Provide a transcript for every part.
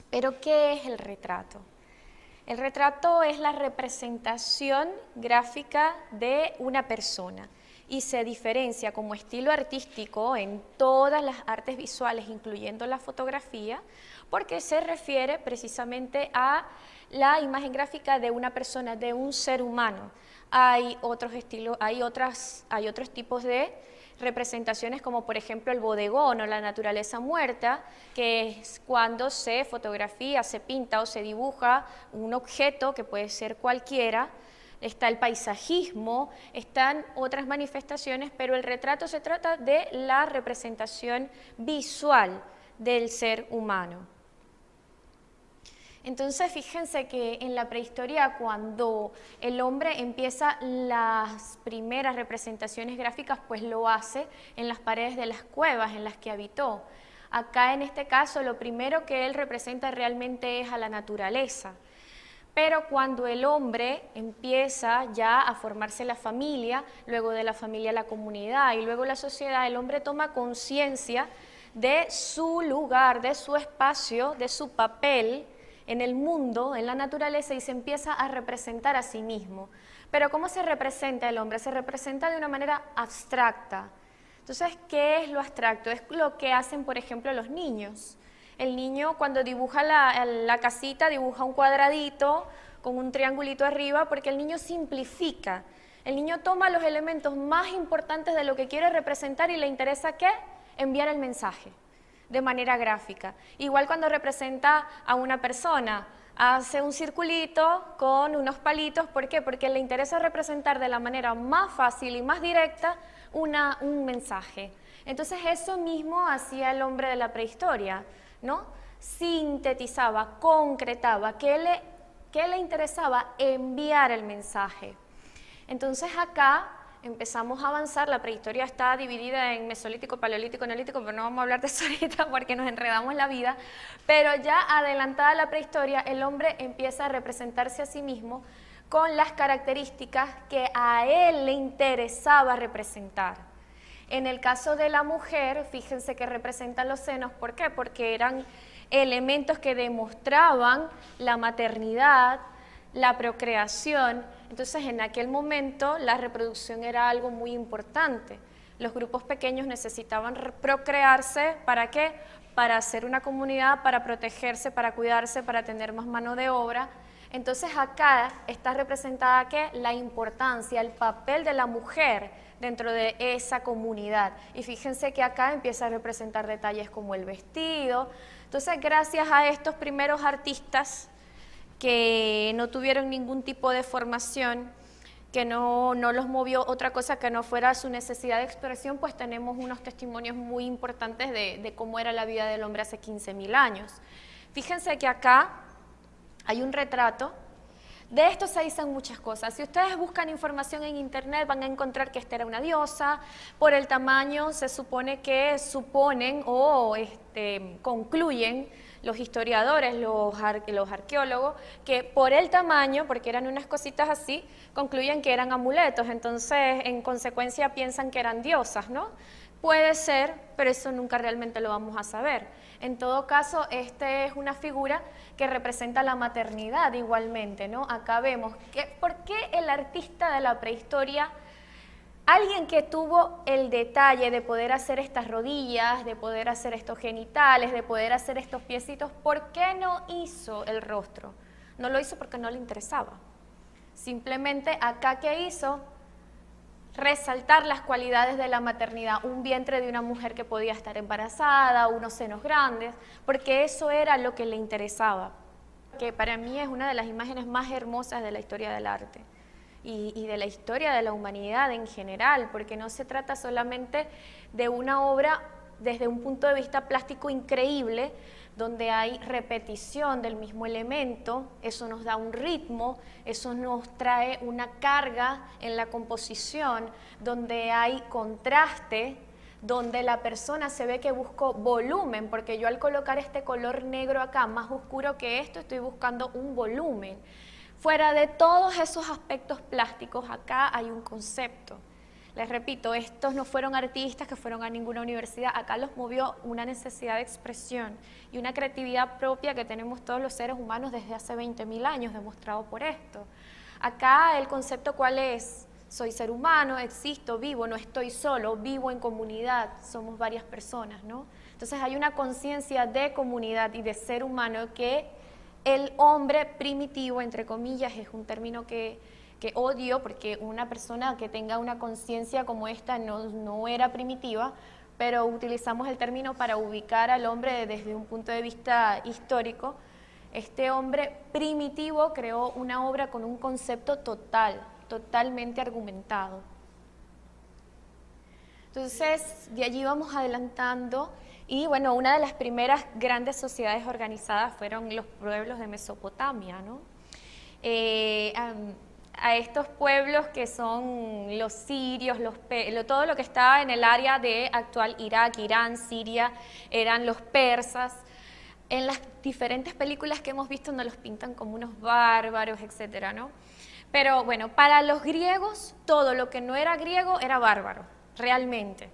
Pero, ¿qué es el retrato? El retrato es la representación gráfica de una persona y se diferencia como estilo artístico en todas las artes visuales, incluyendo la fotografía, porque se refiere precisamente a la imagen gráfica de una persona, de un ser humano. Hay otros estilos, hay otros tipos de representaciones como por ejemplo el bodegón o la naturaleza muerta, que es cuando se fotografía, se pinta o se dibuja un objeto que puede ser cualquiera. Está el paisajismo, están otras manifestaciones, pero el retrato se trata de la representación visual del ser humano. Entonces, fíjense que en la prehistoria, cuando el hombre empieza las primeras representaciones gráficas, pues lo hace en las paredes de las cuevas en las que habitó. Acá, en este caso, lo primero que él representa realmente es a la naturaleza. Pero cuando el hombre empieza ya a formarse la familia, luego de la familia la comunidad y luego la sociedad, el hombre toma conciencia de su lugar, de su espacio, de su papel en el mundo, en la naturaleza, y se empieza a representar a sí mismo. Pero ¿cómo se representa el hombre? Se representa de una manera abstracta. Entonces, ¿qué es lo abstracto? Es lo que hacen, por ejemplo, los niños. El niño, cuando dibuja la casita, dibuja un cuadradito con un triangulito arriba, porque el niño simplifica. El niño toma los elementos más importantes de lo que quiere representar y le interesa, ¿qué? Enviar el mensaje de manera gráfica. Igual cuando representa a una persona, hace un circulito con unos palitos. ¿Por qué? Porque le interesa representar de la manera más fácil y más directa un mensaje. Entonces eso mismo hacía el hombre de la prehistoria, ¿no? Sintetizaba, concretaba, ¿qué le interesaba? Enviar el mensaje. Entonces acá empezamos a avanzar. La prehistoria está dividida en mesolítico, paleolítico, neolítico, pero no vamos a hablar de eso ahorita porque nos enredamos la vida. Pero ya adelantada la prehistoria, el hombre empieza a representarse a sí mismo con las características que a él le interesaba representar. En el caso de la mujer, fíjense que representan los senos. ¿Por qué? Porque eran elementos que demostraban la maternidad, la procreación. Entonces, en aquel momento, la reproducción era algo muy importante. Los grupos pequeños necesitaban procrearse, ¿para qué? Para hacer una comunidad, para protegerse, para cuidarse, para tener más mano de obra. Entonces, acá está representada, ¿qué? La importancia, el papel de la mujer dentro de esa comunidad. Y fíjense que acá empieza a representar detalles como el vestido. Entonces, gracias a estos primeros artistas que no tuvieron ningún tipo de formación, que no los movió otra cosa que no fuera su necesidad de expresión, pues tenemos unos testimonios muy importantes de cómo era la vida del hombre hace 15.000 años. Fíjense que acá hay un retrato. De esto se dicen muchas cosas. Si ustedes buscan información en internet van a encontrar que esta era una diosa. Por el tamaño se supone que suponen o concluyen los historiadores, los arqueólogos, que por el tamaño, porque eran unas cositas así, concluyen que eran amuletos. Entonces, en consecuencia, piensan que eran diosas, ¿no? Puede ser, pero eso nunca realmente lo vamos a saber. En todo caso, esta es una figura que representa la maternidad igualmente, ¿no? Acá vemos por qué el artista de la prehistoria, alguien que tuvo el detalle de poder hacer estas rodillas, de poder hacer estos genitales, de poder hacer estos piecitos, ¿por qué no hizo el rostro? No lo hizo porque no le interesaba. Simplemente acá, ¿qué hizo? Resaltar las cualidades de la maternidad, un vientre de una mujer que podía estar embarazada, unos senos grandes, porque eso era lo que le interesaba. Que para mí es una de las imágenes más hermosas de la historia del arte y de la historia de la humanidad en general, porque no se trata solamente de una obra desde un punto de vista plástico increíble, donde hay repetición del mismo elemento, eso nos da un ritmo, eso nos trae una carga en la composición, donde hay contraste, donde la persona se ve que buscó volumen, porque yo al colocar este color negro acá, más oscuro que esto, estoy buscando un volumen. Fuera de todos esos aspectos plásticos, acá hay un concepto. Les repito, estos no fueron artistas que fueron a ninguna universidad, acá los movió una necesidad de expresión y una creatividad propia que tenemos todos los seres humanos desde hace 20.000 años, demostrado por esto. Acá el concepto ¿cuál es? Soy ser humano, existo, vivo, no estoy solo, vivo en comunidad, somos varias personas, ¿no? Entonces hay una conciencia de comunidad y de ser humano que el hombre primitivo, entre comillas, es un término que odio, porque una persona que tenga una conciencia como esta no era primitiva, pero utilizamos el término para ubicar al hombre desde un punto de vista histórico. Este hombre primitivo creó una obra con un concepto totalmente argumentado. Entonces, de allí vamos adelantando, y bueno, una de las primeras grandes sociedades organizadas fueron los pueblos de Mesopotamia, ¿no? A estos pueblos que son los sirios, todo lo que está en el área de actual Irak, Irán, Siria, eran los persas. En las diferentes películas que hemos visto nos los pintan como unos bárbaros, etcétera, ¿no? Pero bueno, para los griegos, todo lo que no era griego era bárbaro, realmente.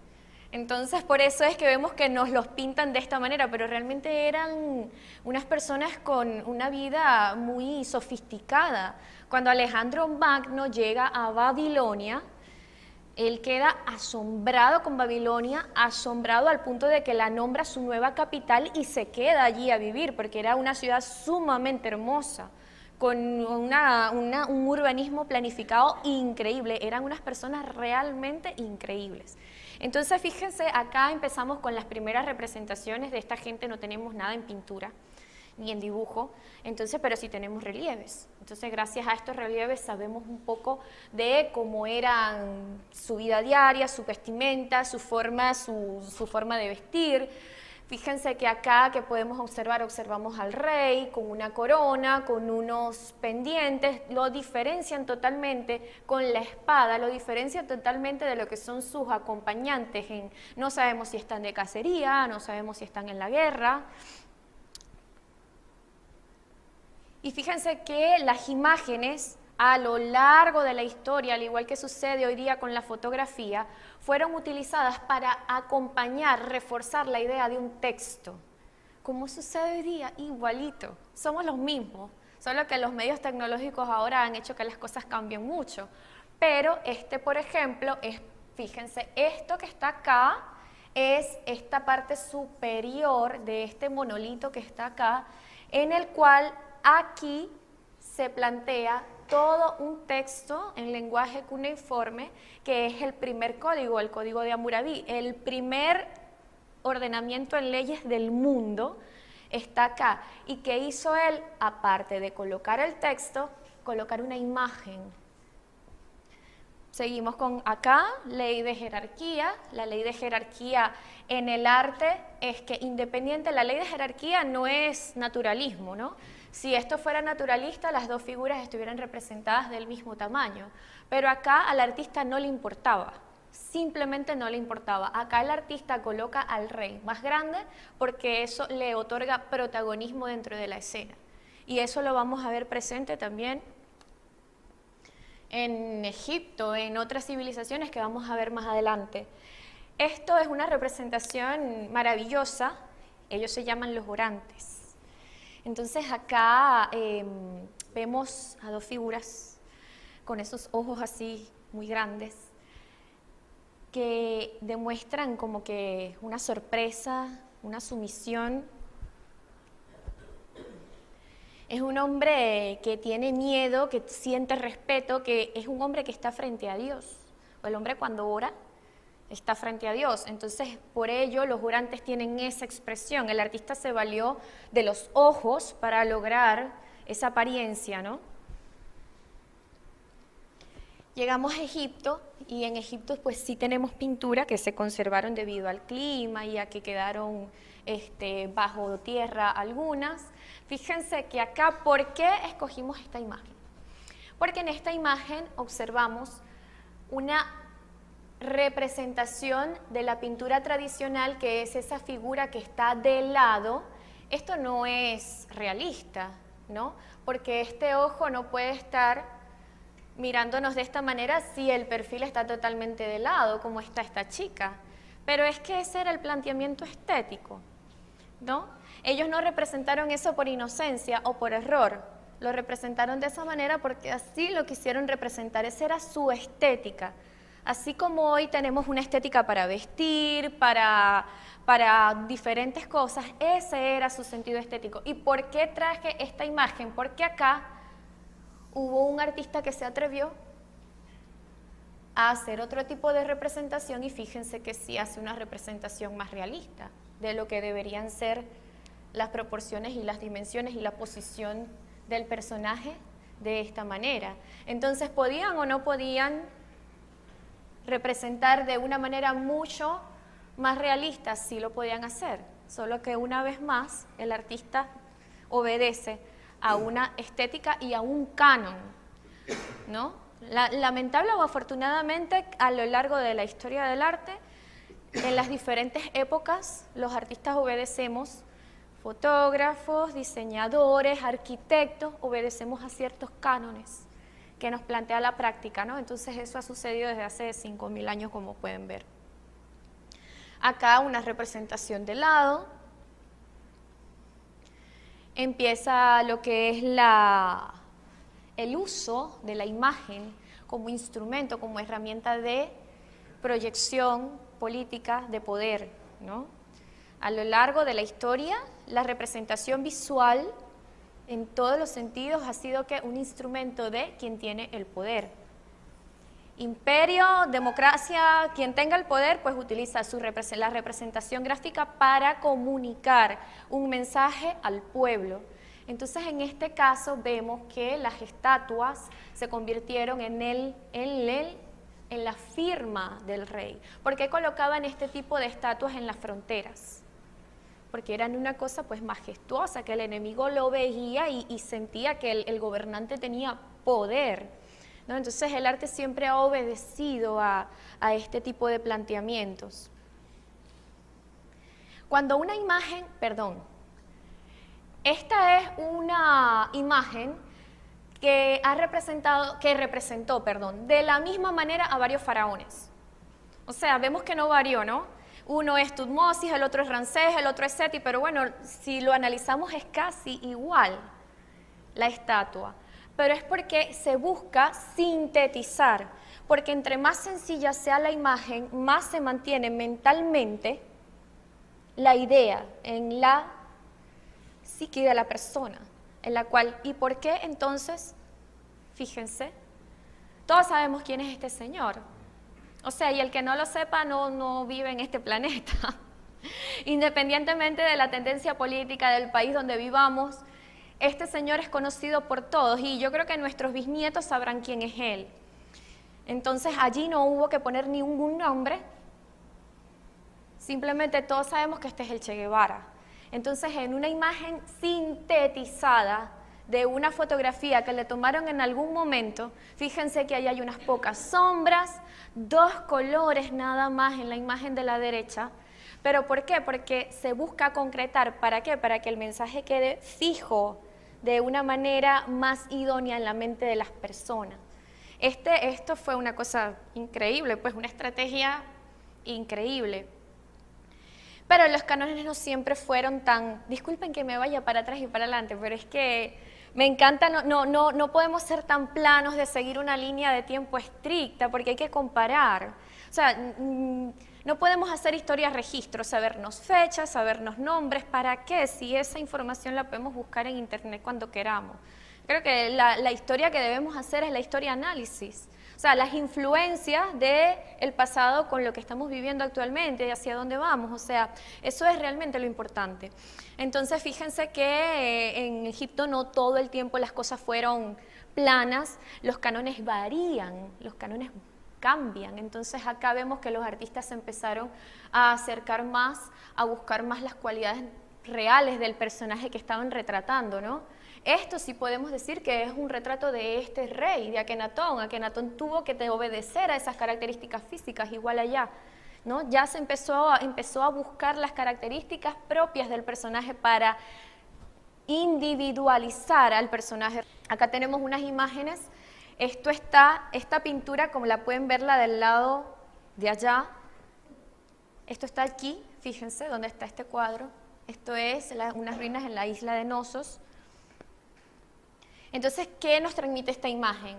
Entonces, por eso es que vemos que nos los pintan de esta manera, pero realmente eran unas personas con una vida muy sofisticada. Cuando Alejandro Magno llega a Babilonia, él queda asombrado con Babilonia, asombrado al punto de que la nombra su nueva capital y se queda allí a vivir, porque era una ciudad sumamente hermosa, con un urbanismo planificado increíble. Eran unas personas realmente increíbles. Entonces, fíjense, acá empezamos con las primeras representaciones de esta gente. No tenemos nada en pintura ni en dibujo, entonces, pero sí tenemos relieves. Entonces, gracias a estos relieves sabemos un poco de cómo eran su vida diaria, su vestimenta, su forma de vestir. Fíjense que acá que podemos observar, observamos al rey con una corona, con unos pendientes, lo diferencian totalmente con la espada, lo diferencian totalmente de lo que son sus acompañantes. No sabemos si están de cacería, no sabemos si están en la guerra. Y fíjense que las imágenes a lo largo de la historia, al igual que sucede hoy día con la fotografía, fueron utilizadas para acompañar, reforzar la idea de un texto. Como sucede hoy día, igualito, somos los mismos, solo que los medios tecnológicos ahora han hecho que las cosas cambien mucho. Pero por ejemplo, fíjense, esto que está acá es esta parte superior de este monolito que está acá, en el cual aquí se plantea todo un texto en lenguaje cuneiforme, que es el primer código, el código de Hammurabi, el primer ordenamiento en leyes del mundo está acá. ¿Y qué hizo él? Aparte de colocar el texto, colocar una imagen. Seguimos con acá, ley de jerarquía. La ley de jerarquía en el arte es que independiente, la ley de jerarquía no es naturalismo, ¿no? Si esto fuera naturalista, las dos figuras estuvieran representadas del mismo tamaño, pero acá al artista no le importaba, simplemente no le importaba. Acá el artista coloca al rey más grande porque eso le otorga protagonismo dentro de la escena. Y eso lo vamos a ver presente también en Egipto, en otras civilizaciones que vamos a ver más adelante. Esto es una representación maravillosa, ellos se llaman los orantes. Entonces acá vemos a dos figuras con esos ojos así muy grandes que demuestran como que una sorpresa, una sumisión. Es un hombre que tiene miedo, que siente respeto, que es un hombre que está frente a Dios. El hombre cuando ora está frente a Dios, entonces por ello los orantes tienen esa expresión. El artista se valió de los ojos para lograr esa apariencia, ¿no? Llegamos a Egipto y en Egipto pues sí tenemos pintura que se conservaron debido al clima y a que quedaron bajo tierra algunas. Fíjense que acá, ¿por qué escogimos esta imagen? Porque en esta imagen observamos una representación de la pintura tradicional, que es esa figura que está de lado. Esto no es realista, ¿no? Porque este ojo no puede estar mirándonos de esta manera si el perfil está totalmente de lado, como está esta chica. Pero es que ese era el planteamiento estético, ¿no? Ellos no representaron eso por inocencia o por error, lo representaron de esa manera porque así lo quisieron representar, esa era su estética. Así como hoy tenemos una estética para vestir, para diferentes cosas, ese era su sentido estético. ¿Y por qué traje esta imagen? Porque acá hubo un artista que se atrevió a hacer otro tipo de representación y fíjense que sí hace una representación más realista de lo que deberían ser las proporciones y las dimensiones y la posición del personaje de esta manera. Entonces, ¿podían o no podían representar de una manera mucho más realista? Sí lo podían hacer, solo que una vez más el artista obedece a una estética y a un canon, ¿no? Lamentable o afortunadamente, a lo largo de la historia del arte, en las diferentes épocas, los artistas obedecemos, fotógrafos, diseñadores, arquitectos, obedecemos a ciertos cánones que nos plantea la práctica, ¿no? Entonces eso ha sucedido desde hace 5000 años, como pueden ver. Acá una representación de lado. Empieza lo que es el uso de la imagen como instrumento, como herramienta de proyección política de poder, ¿no? A lo largo de la historia, la representación visual en todos los sentidos ha sido que un instrumento de quien tiene el poder. Imperio, democracia, quien tenga el poder, pues utiliza la representación gráfica para comunicar un mensaje al pueblo. Entonces, en este caso vemos que las estatuas se convirtieron en la firma del rey. ¿Por qué colocaban este tipo de estatuas en las fronteras? Porque eran una cosa pues majestuosa, que el enemigo lo veía y sentía que el gobernante tenía poder, ¿no? Entonces el arte siempre ha obedecido a este tipo de planteamientos. Cuando una imagen, esta es una imagen que representó de la misma manera a varios faraones. O sea, vemos que no varió, ¿no? Uno es Tutmosis, el otro es Ramsés, el otro es Seti, pero bueno, si lo analizamos es casi igual la estatua. Pero es porque se busca sintetizar, porque entre más sencilla sea la imagen, más se mantiene mentalmente la idea en la psique de la persona, en la cual, ¿y por qué entonces? Fíjense, todos sabemos quién es este señor. O sea, y el que no lo sepa no vive en este planeta. Independientemente de la tendencia política del país donde vivamos, este señor es conocido por todos y yo creo que nuestros bisnietos sabrán quién es él. Entonces allí no hubo que poner ningún nombre, simplemente todos sabemos que este es el Che Guevara. Entonces en una imagen sintetizada de una fotografía que le tomaron en algún momento, fíjense que ahí hay unas pocas sombras, 2 colores nada más en la imagen de la derecha. ¿Pero por qué? Porque se busca concretar, ¿para qué? Para que el mensaje quede fijo de una manera más idónea en la mente de las personas. Esto fue una cosa increíble, pues una estrategia increíble. Pero los cánones no siempre fueron tan, disculpen que me vaya para atrás y para adelante, pero es que me encanta, no podemos ser tan planos de seguir una línea de tiempo estricta, porque hay que comparar. O sea, no podemos hacer historias registro, sabernos fechas, sabernos nombres, ¿para qué? Si esa información la podemos buscar en internet cuando queramos. Creo que la historia que debemos hacer es la historia análisis. O sea, las influencias del pasado con lo que estamos viviendo actualmente y hacia dónde vamos. O sea, eso es realmente lo importante. Entonces, fíjense que en Egipto no todo el tiempo las cosas fueron planas, los cánones varían, los cánones cambian. Entonces, acá vemos que los artistas se empezaron a acercar más, a buscar más las cualidades reales del personaje que estaban retratando, ¿no? Esto sí podemos decir que es un retrato de este rey, de Akenatón. Akenatón tuvo que obedecer a esas características físicas, igual allá, ¿no? Ya se empezó a buscar las características propias del personaje para individualizar al personaje. Acá tenemos unas imágenes esta pintura, como la pueden ver, la del lado de allá, esto está aquí, fíjense dónde está este cuadro. Esto es unas ruinas en la isla de Knossos. Entonces, ¿qué nos transmite esta imagen?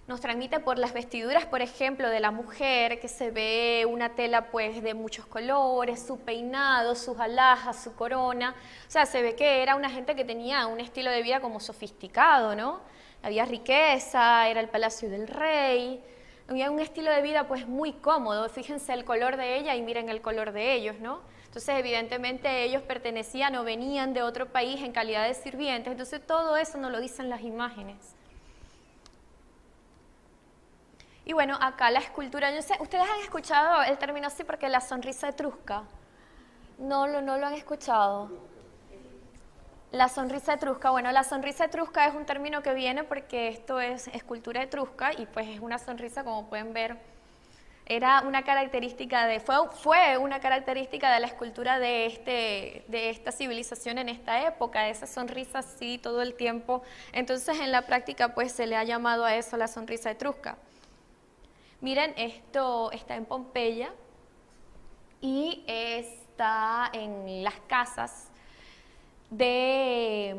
Nos transmite por las vestiduras, por ejemplo, de la mujer, que se ve una tela pues de muchos colores, su peinado, sus alhajas, su corona. O sea, se ve que era una gente que tenía un estilo de vida como sofisticado, ¿no? Había riqueza, era el palacio del rey, había un estilo de vida pues muy cómodo. Fíjense el color de ella y miren el color de ellos, ¿no? Entonces, evidentemente, ellos pertenecían o venían de otro país en calidad de sirvientes. Entonces, todo eso nos lo dicen las imágenes. Y bueno, acá la escultura, yo sé, ¿ustedes han escuchado el término así porque la sonrisa etrusca? No lo han escuchado. La sonrisa etrusca, bueno, la sonrisa etrusca es un término que viene porque esto es escultura etrusca y pues es una sonrisa, como pueden ver, era una característica fue una característica de la escultura de esta civilización en esta época, esa sonrisa así todo el tiempo. Entonces en la práctica pues se le ha llamado a eso la sonrisa etrusca. Miren, esto está en Pompeya y está en las casas de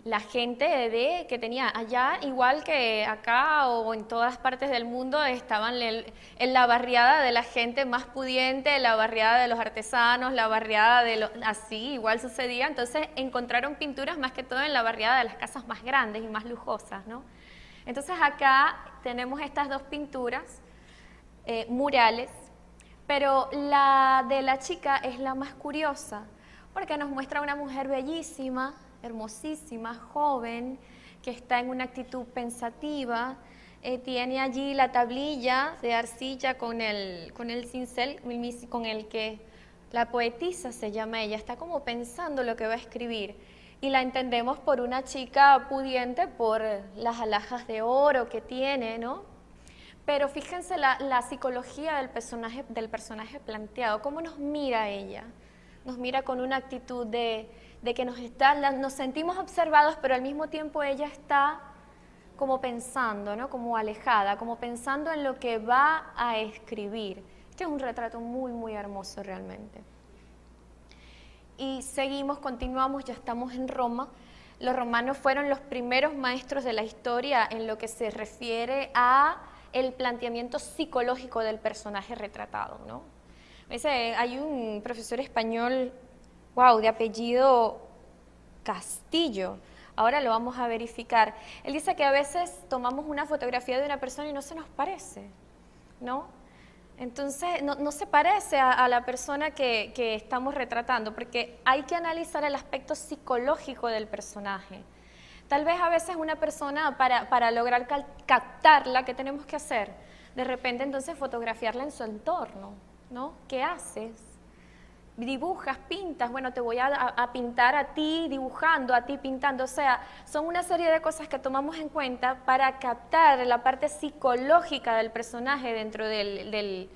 la gente que tenía allá, igual que acá o en todas partes del mundo, estaban en la barriada de la gente más pudiente, la barriada de los artesanos, la barriada de los... Así, igual sucedía. Entonces encontraron pinturas más que todo en la barriada de las casas más grandes y más lujosas, ¿no? Entonces acá tenemos estas dos pinturas murales, pero la de la chica es la más curiosa, porque nos muestra una mujer bellísima, hermosísima, joven, que está en una actitud pensativa, tiene allí la tablilla de arcilla con el cincel, con el que la poetisa se llama ella, está como pensando lo que va a escribir, y la entendemos por una chica pudiente, por las alhajas de oro que tiene, ¿no? Pero fíjense la psicología del personaje planteado, cómo nos mira ella. Nos mira con una actitud de que nos sentimos observados, pero al mismo tiempo ella está como pensando, ¿no? Como alejada, como pensando en lo que va a escribir. Este es un retrato muy, muy hermoso realmente. Y continuamos, ya estamos en Roma. Los romanos fueron los primeros maestros de la historia en lo que se refiere a el planteamiento psicológico del personaje retratado, ¿no? Hay un profesor español, de apellido Castillo, ahora lo vamos a verificar. Él dice que a veces tomamos una fotografía de una persona y no se nos parece, ¿no? Entonces, no se parece a la persona que estamos retratando, porque hay que analizar el aspecto psicológico del personaje. Tal vez a veces una persona, para lograr captarla, ¿qué tenemos que hacer? De repente, entonces, fotografiarla en su entorno, ¿no? ¿Qué haces? Dibujas, pintas, bueno, te voy a pintar a ti dibujando, a ti pintando, o sea, son una serie de cosas que tomamos en cuenta para captar la parte psicológica del personaje dentro del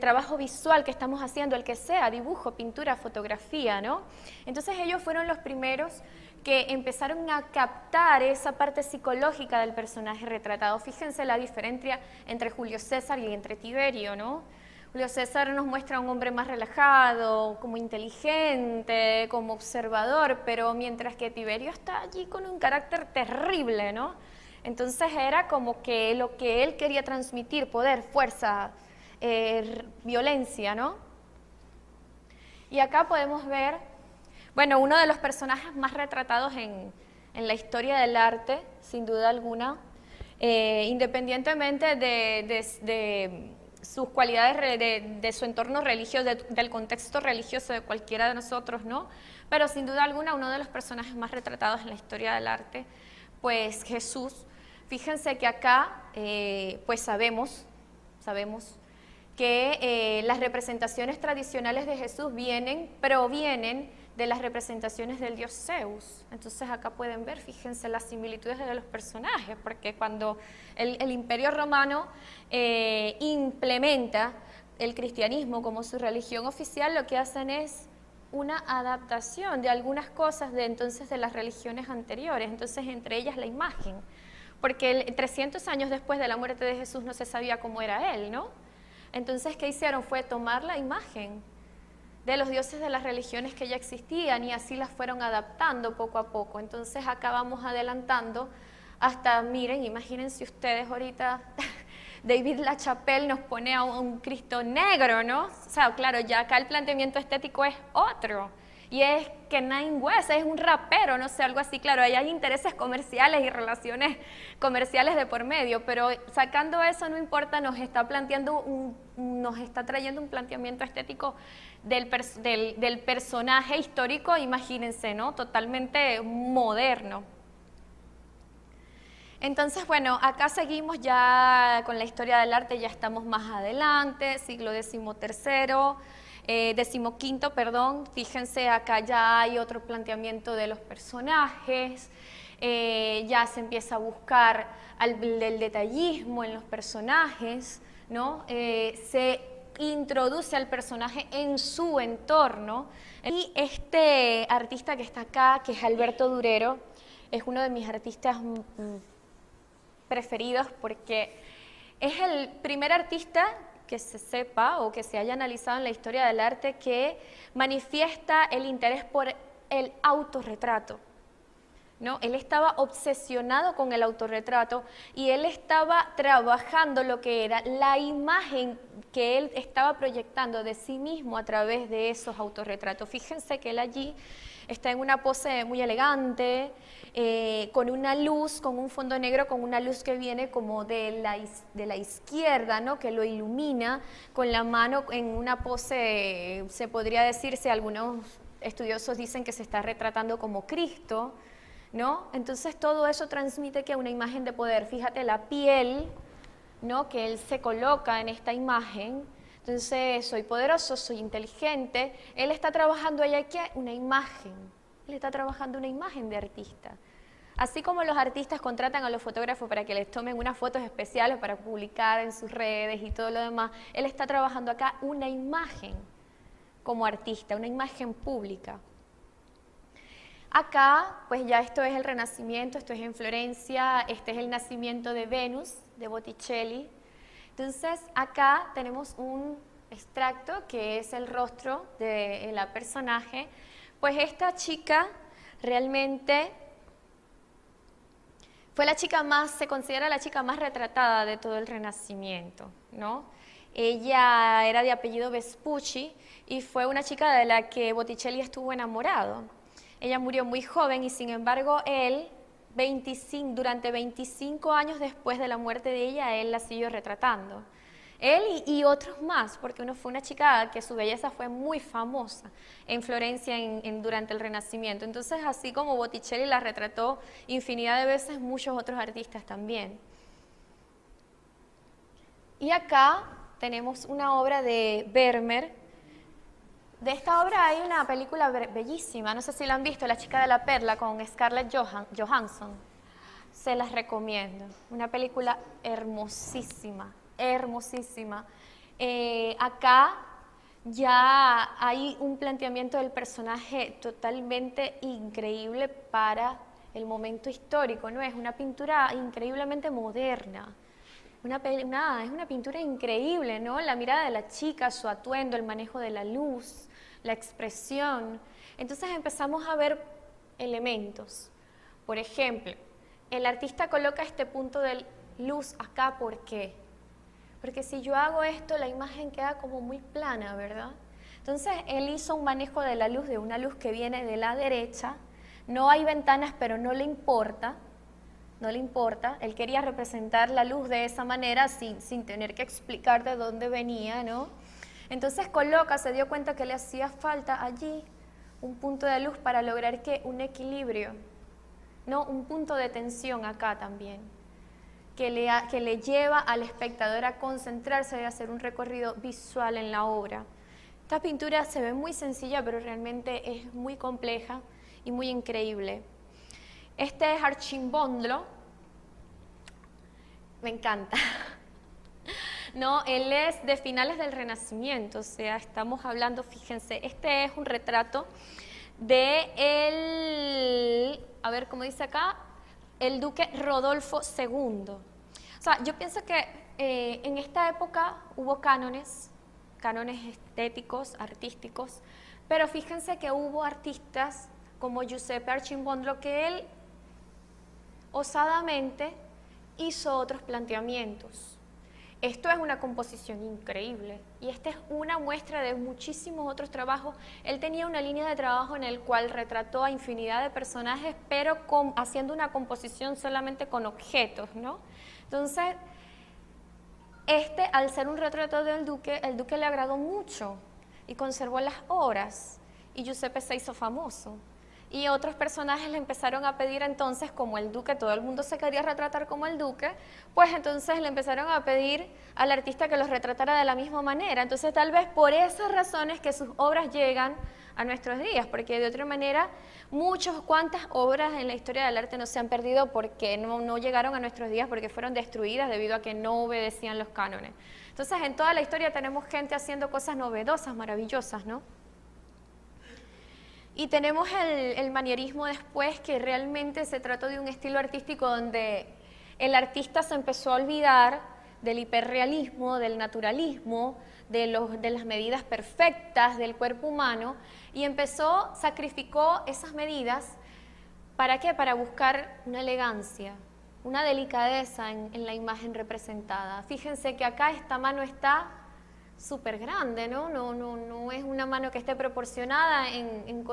trabajo visual que estamos haciendo, el que sea, dibujo, pintura, fotografía, ¿no? Entonces ellos fueron los primeros que empezaron a captar esa parte psicológica del personaje retratado. Fíjense la diferencia entre Julio César y entre Tiberio, ¿no? Julio César nos muestra a un hombre más relajado, como inteligente, como observador, pero mientras que Tiberio está allí con un carácter terrible, ¿no? Entonces era como que lo que él quería transmitir, poder, fuerza, violencia, ¿no? Y acá podemos ver, bueno, uno de los personajes más retratados en la historia del arte, sin duda alguna, independientemente de sus cualidades, de su entorno religioso, del contexto religioso de cualquiera de nosotros, ¿no? Pero sin duda alguna uno de los personajes más retratados en la historia del arte, pues Jesús. Fíjense que acá, pues sabemos que las representaciones tradicionales de Jesús provienen de las representaciones del dios Zeus. Entonces acá pueden ver, fíjense las similitudes de los personajes, porque cuando el Imperio Romano implementa el cristianismo como su religión oficial, lo que hacen es una adaptación de algunas cosas de las religiones anteriores, entonces entre ellas la imagen. porque 300 años después de la muerte de Jesús no se sabía cómo era él, ¿no? Entonces, ¿qué hicieron? Fue tomar la imagen de los dioses de las religiones que ya existían y así las fueron adaptando poco a poco. Entonces, acá vamos adelantando hasta, miren, imagínense ustedes ahorita, David LaChapelle nos pone a un Cristo negro, ¿no? O sea, claro, ya acá el planteamiento estético es otro. Y es que Kanye West es un rapero, no sé, algo así, claro, ahí hay intereses comerciales y relaciones comerciales de por medio, pero sacando eso no importa, nos está trayendo un planteamiento estético del personaje histórico, imagínense, ¿no? Totalmente moderno. Entonces, bueno, acá seguimos ya con la historia del arte, ya estamos más adelante, siglo XIII, XV, perdón, fíjense, acá ya hay otro planteamiento de los personajes, ya se empieza a buscar el detallismo en los personajes, ¿no? Se introduce al personaje en su entorno, y este artista que está acá, que es Alberto Durero, es uno de mis artistas preferidos porque es el primer artista que se sepa o que se haya analizado en la historia del arte que manifiesta el interés por el autorretrato, ¿no? Él estaba obsesionado con el autorretrato y él estaba trabajando lo que era la imagen que él estaba proyectando de sí mismo a través de esos autorretratos. Fíjense que él allí está en una pose muy elegante, con una luz, con un fondo negro, con una luz que viene como de la izquierda, ¿no? Que lo ilumina, con la mano en una pose, se podría decirse, algunos estudiosos dicen que se está retratando como Cristo, ¿no? Entonces todo eso transmite que una imagen de poder. Fíjate la piel, ¿no? Que él se coloca en esta imagen. Entonces, soy poderoso, soy inteligente. Él está trabajando allá, ¿qué? Una imagen. Él está trabajando una imagen de artista. Así como los artistas contratan a los fotógrafos para que les tomen unas fotos especiales para publicar en sus redes y todo lo demás, él está trabajando acá una imagen como artista, una imagen pública. Acá, pues ya esto es el Renacimiento, esto es en Florencia, este es el nacimiento de Venus, de Botticelli. Entonces, acá tenemos un extracto que es el rostro de la personaje. Pues esta chica realmente fue la chica más, se considera la chica más retratada de todo el Renacimiento, ¿no? Ella era de apellido Vespucci y fue una chica de la que Botticelli estuvo enamorado. Ella murió muy joven y sin embargo él, durante 25 años después de la muerte de ella, él la siguió retratando. Él y otros más, porque fue una chica que su belleza fue muy famosa en Florencia durante el Renacimiento. Entonces, así como Botticelli la retrató infinidad de veces, muchos otros artistas también. Y acá tenemos una obra de Vermeer. De esta obra hay una película bellísima, no sé si la han visto, La chica de la perla, con Scarlett Johansson. Se las recomiendo. Una película hermosísima, hermosísima. Acá ya hay un planteamiento del personaje totalmente increíble para el momento histórico, ¿no? Es una pintura increíblemente moderna. Es una pintura increíble, ¿no? La mirada de la chica, su atuendo, el manejo de la luz, la expresión. Entonces empezamos a ver elementos. Por ejemplo, el artista coloca este punto de luz acá, ¿por qué? Porque si yo hago esto, la imagen queda como muy plana, ¿verdad? Entonces él hizo un manejo de la luz, de una luz que viene de la derecha. No hay ventanas, pero no le importa. No le importa, él quería representar la luz de esa manera sin tener que explicar de dónde venía, ¿no? Entonces se dio cuenta que le hacía falta allí un punto de luz para lograr un equilibrio, ¿no? Un punto de tensión acá también, que le lleva al espectador a concentrarse y a hacer un recorrido visual en la obra. Esta pintura se ve muy sencilla, pero realmente es muy compleja y muy increíble. Este es Arcimboldo, me encanta. No, él es de finales del Renacimiento, o sea, estamos hablando, fíjense, este es un retrato de él, a ver cómo dice acá, el duque Rodolfo II. O sea, yo pienso que en esta época hubo cánones estéticos, artísticos, pero fíjense que hubo artistas como Giuseppe Arcimboldo que él osadamente hizo otros planteamientos. Esto es una composición increíble y esta es una muestra de muchísimos otros trabajos. Él tenía una línea de trabajo en el cual retrató a infinidad de personajes, pero haciendo una composición solamente con objetos, ¿no? Entonces, al ser un retrato del duque, el duque le agradó mucho y conservó las obras y Giuseppe se hizo famoso. Y otros personajes le empezaron a pedir entonces, como el duque, todo el mundo se quería retratar como el duque, pues entonces le empezaron a pedir al artista que los retratara de la misma manera. Entonces tal vez por esas razones que sus obras llegan a nuestros días, porque de otra manera cuantas obras en la historia del arte no se han perdido porque no llegaron a nuestros días, porque fueron destruidas debido a que no obedecían los cánones. Entonces en toda la historia tenemos gente haciendo cosas novedosas, maravillosas, ¿no? Y tenemos el manierismo después, que realmente se trató de un estilo artístico donde el artista se empezó a olvidar del hiperrealismo, del naturalismo, de las medidas perfectas del cuerpo humano y sacrificó esas medidas. ¿Para qué? Para buscar una elegancia, una delicadeza en la imagen representada. Fíjense que acá esta mano está súper grande, ¿no? No es una mano que esté proporcionada en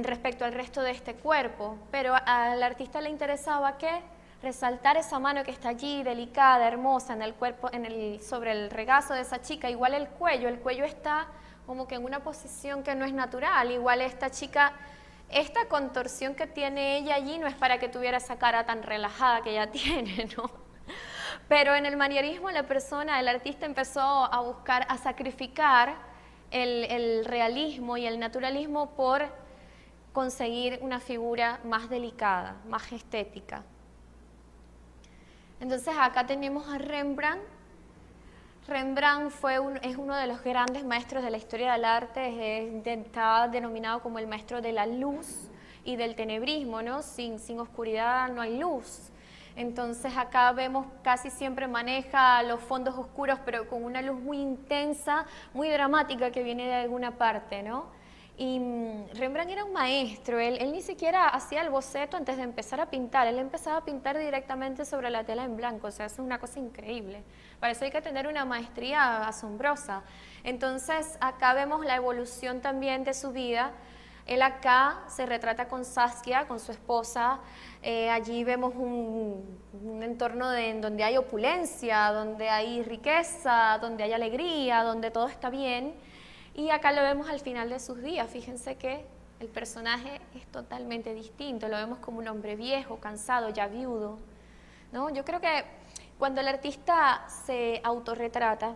respecto al resto de este cuerpo, pero al artista le interesaba que resaltar esa mano que está allí, delicada, hermosa, en el cuerpo, sobre el regazo de esa chica. Igual el cuello está como que en una posición que no es natural. Igual esta chica, esta contorsión que tiene ella allí no es para que tuviera esa cara tan relajada que ella tiene, ¿no? Pero en el manierismo el artista empezó a buscar, a sacrificar el realismo y el naturalismo por conseguir una figura más delicada, más estética. Entonces acá tenemos a Rembrandt. Rembrandt es uno de los grandes maestros de la historia del arte, está denominado como el maestro de la luz y del tenebrismo, ¿no? Sin oscuridad no hay luz. Entonces acá vemos casi siempre maneja los fondos oscuros, pero con una luz muy intensa, muy dramática que viene de alguna parte, ¿no? Y Rembrandt era un maestro, él ni siquiera hacía el boceto antes de empezar a pintar, él empezaba a pintar directamente sobre la tela en blanco, o sea, eso es una cosa increíble. Para eso hay que tener una maestría asombrosa. Entonces acá vemos la evolución también de su vida. Él acá se retrata con Saskia, con su esposa. Allí vemos un entorno en donde hay opulencia, donde hay riqueza, donde hay alegría, donde todo está bien. Y acá lo vemos al final de sus días. Fíjense que el personaje es totalmente distinto. Lo vemos como un hombre viejo, cansado, ya viudo, ¿no? Yo creo que cuando el artista se autorretrata,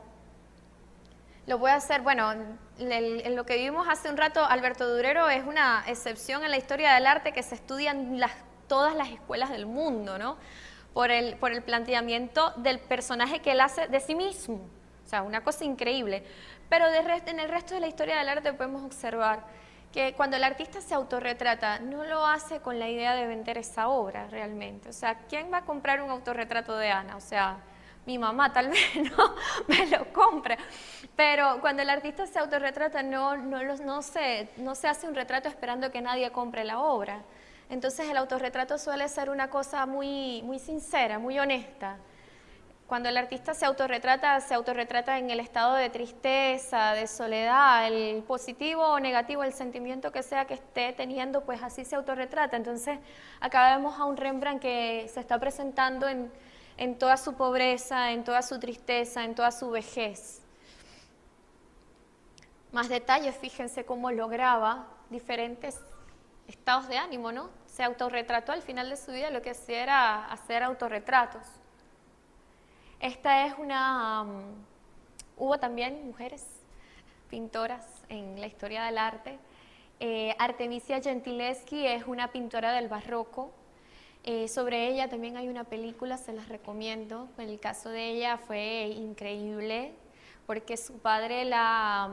lo puede hacer, bueno, en lo que vimos hace un rato, Alberto Durero es una excepción en la historia del arte que se estudian todas las escuelas del mundo, ¿no? Por el planteamiento del personaje que él hace de sí mismo. O sea, una cosa increíble. Pero en el resto de la historia del arte podemos observar que cuando el artista se autorretrata, no lo hace con la idea de vender esa obra realmente. O sea, ¿quién va a comprar un autorretrato de Ana? O sea, mi mamá tal vez no me lo compra. Pero cuando el artista se autorretrata, no se hace un retrato esperando que nadie compre la obra. Entonces el autorretrato suele ser una cosa muy, muy sincera, muy honesta. Cuando el artista se autorretrata en el estado de tristeza, de soledad, el positivo o negativo, el sentimiento que sea que esté teniendo, pues así se autorretrata. Entonces, acá vemos a un Rembrandt que se está presentando en toda su pobreza, en toda su tristeza, en toda su vejez. Más detalles, fíjense cómo lograba diferentes estados de ánimo, ¿no? Se autorretrató al final de su vida, lo que hacía era hacer autorretratos. Esta es hubo también mujeres pintoras en la historia del arte. Artemisia Gentileschi es una pintora del barroco. Sobre ella también hay una película, se las recomiendo. El caso de ella fue increíble porque su padre la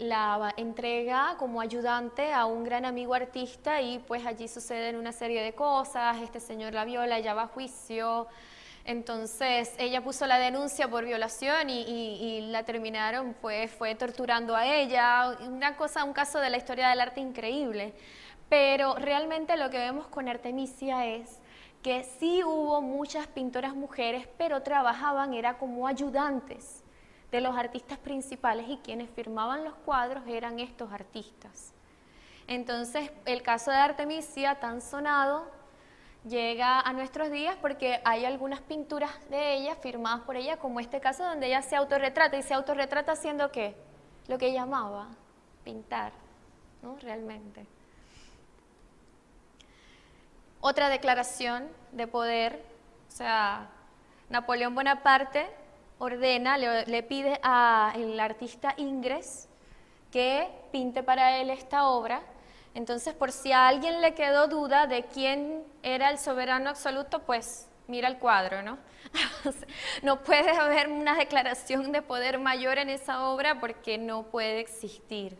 la entrega como ayudante a un gran amigo artista y pues allí suceden una serie de cosas, este señor la viola, ella va a juicio, entonces ella puso la denuncia por violación y la terminaron, pues fue torturando a ella, una cosa, un caso de la historia del arte increíble, pero realmente lo que vemos con Artemisia es que sí hubo muchas pintoras mujeres, pero trabajaban, era como ayudantes de los artistas principales y quienes firmaban los cuadros eran estos artistas. Entonces, el caso de Artemisia, tan sonado, llega a nuestros días porque hay algunas pinturas de ella firmadas por ella, como este caso donde ella se autorretrata, y se autorretrata haciendo ¿qué? Lo que ella amaba, pintar, ¿no? Realmente. Otra declaración de poder, o sea, Napoleón Bonaparte ordena, le pide al artista Ingres que pinte para él esta obra. Entonces, por si a alguien le quedó duda de quién era el soberano absoluto, pues mira el cuadro, ¿no? No puede haber una declaración de poder mayor en esa obra porque no puede existir.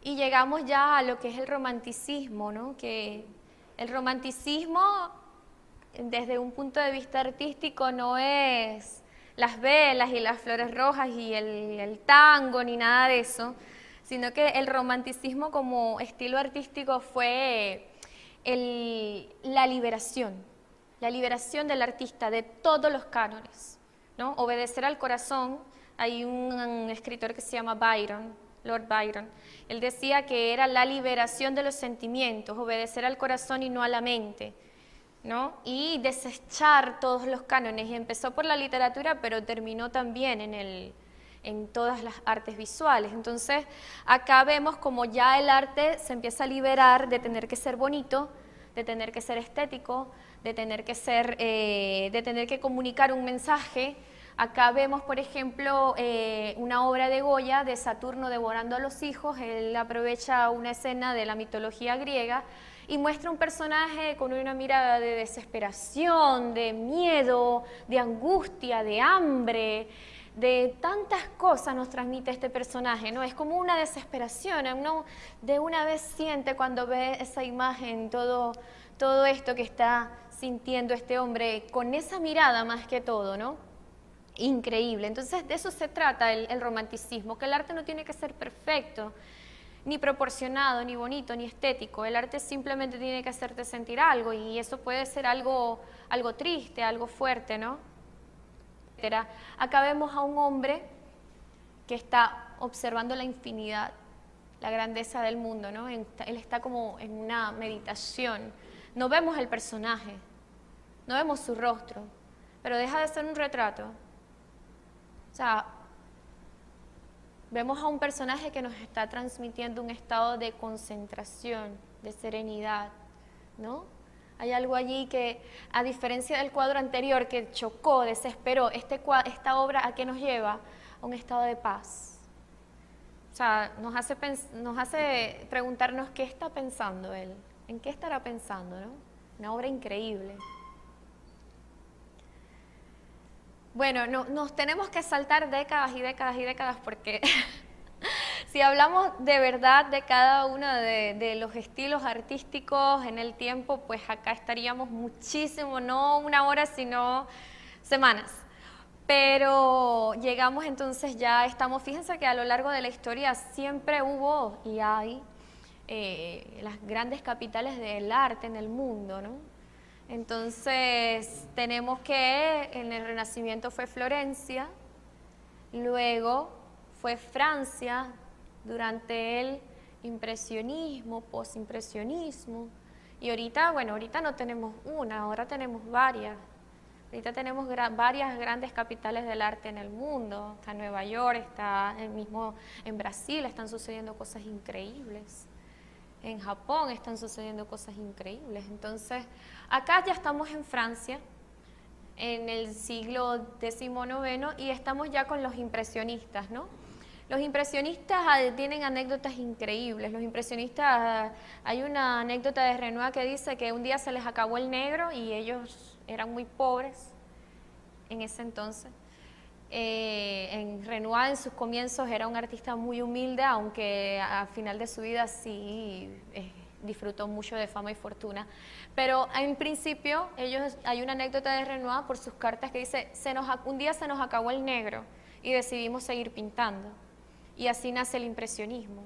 Y llegamos ya a lo que es el romanticismo, ¿no? Que el romanticismo, desde un punto de vista artístico, no es las velas y las flores rojas y el tango ni nada de eso, sino que el romanticismo como estilo artístico fue la liberación del artista de todos los cánones, ¿no? Obedecer al corazón. Hay un escritor que se llama Byron, Lord Byron, él decía que era la liberación de los sentimientos, obedecer al corazón y no a la mente, ¿no? Y desechar todos los cánones, y empezó por la literatura, pero terminó también en todas las artes visuales. Entonces, acá vemos como ya el arte se empieza a liberar de tener que ser bonito, de tener que ser estético, de tener que comunicar un mensaje. Acá vemos, por ejemplo, una obra de Goya de Saturno devorando a los hijos. Él aprovecha una escena de la mitología griega y muestra un personaje con una mirada de desesperación, de miedo, de angustia, de hambre, de tantas cosas nos transmite este personaje, ¿no? Es como una desesperación, uno de una vez siente cuando ve esa imagen, todo esto que está sintiendo este hombre, con esa mirada más que todo, ¿no? Increíble. Entonces de eso se trata el romanticismo, que el arte no tiene que ser perfecto, ni proporcionado, ni bonito, ni estético. El arte simplemente tiene que hacerte sentir algo, y eso puede ser algo triste, algo fuerte, ¿no? Acá vemos a un hombre que está observando la infinidad, la grandeza del mundo, ¿no? Él está como en una meditación. No vemos el personaje, no vemos su rostro, pero deja de ser un retrato. O sea, vemos a un personaje que nos está transmitiendo un estado de concentración, de serenidad, ¿no? Hay algo allí que, a diferencia del cuadro anterior que chocó, desesperó, esta obra ¿a qué nos lleva? A un estado de paz. O sea, nos hace preguntarnos qué está pensando él, en qué estará pensando, ¿no? Una obra increíble. Bueno, nos tenemos que saltar décadas y décadas y décadas porque si hablamos de verdad de cada uno de los estilos artísticos en el tiempo, pues acá estaríamos muchísimo, no una hora, sino semanas. Pero llegamos entonces, ya estamos, fíjense que a lo largo de la historia siempre hubo y hay las grandes capitales del arte en el mundo, ¿no? Entonces tenemos que en el Renacimiento fue Florencia, luego fue Francia durante el impresionismo, posimpresionismo, y ahorita, bueno, ahorita no tenemos una, ahora tenemos varias. Ahorita tenemos varias grandes capitales del arte en el mundo. Está Nueva York, está en Brasil están sucediendo cosas increíbles. En Japón están sucediendo cosas increíbles. Entonces, acá ya estamos en Francia, en el siglo XIX, y estamos ya con los impresionistas, ¿no? Los impresionistas tienen anécdotas increíbles. Los impresionistas, hay una anécdota de Renoir que dice que un día se les acabó el negro y ellos eran muy pobres en ese entonces. En Renoir en sus comienzos era un artista muy humilde, aunque al final de su vida sí disfrutó mucho de fama y fortuna. Pero en principio hay una anécdota de Renoir por sus cartas que dice, un día se nos acabó el negro y decidimos seguir pintando. Y así nace el impresionismo.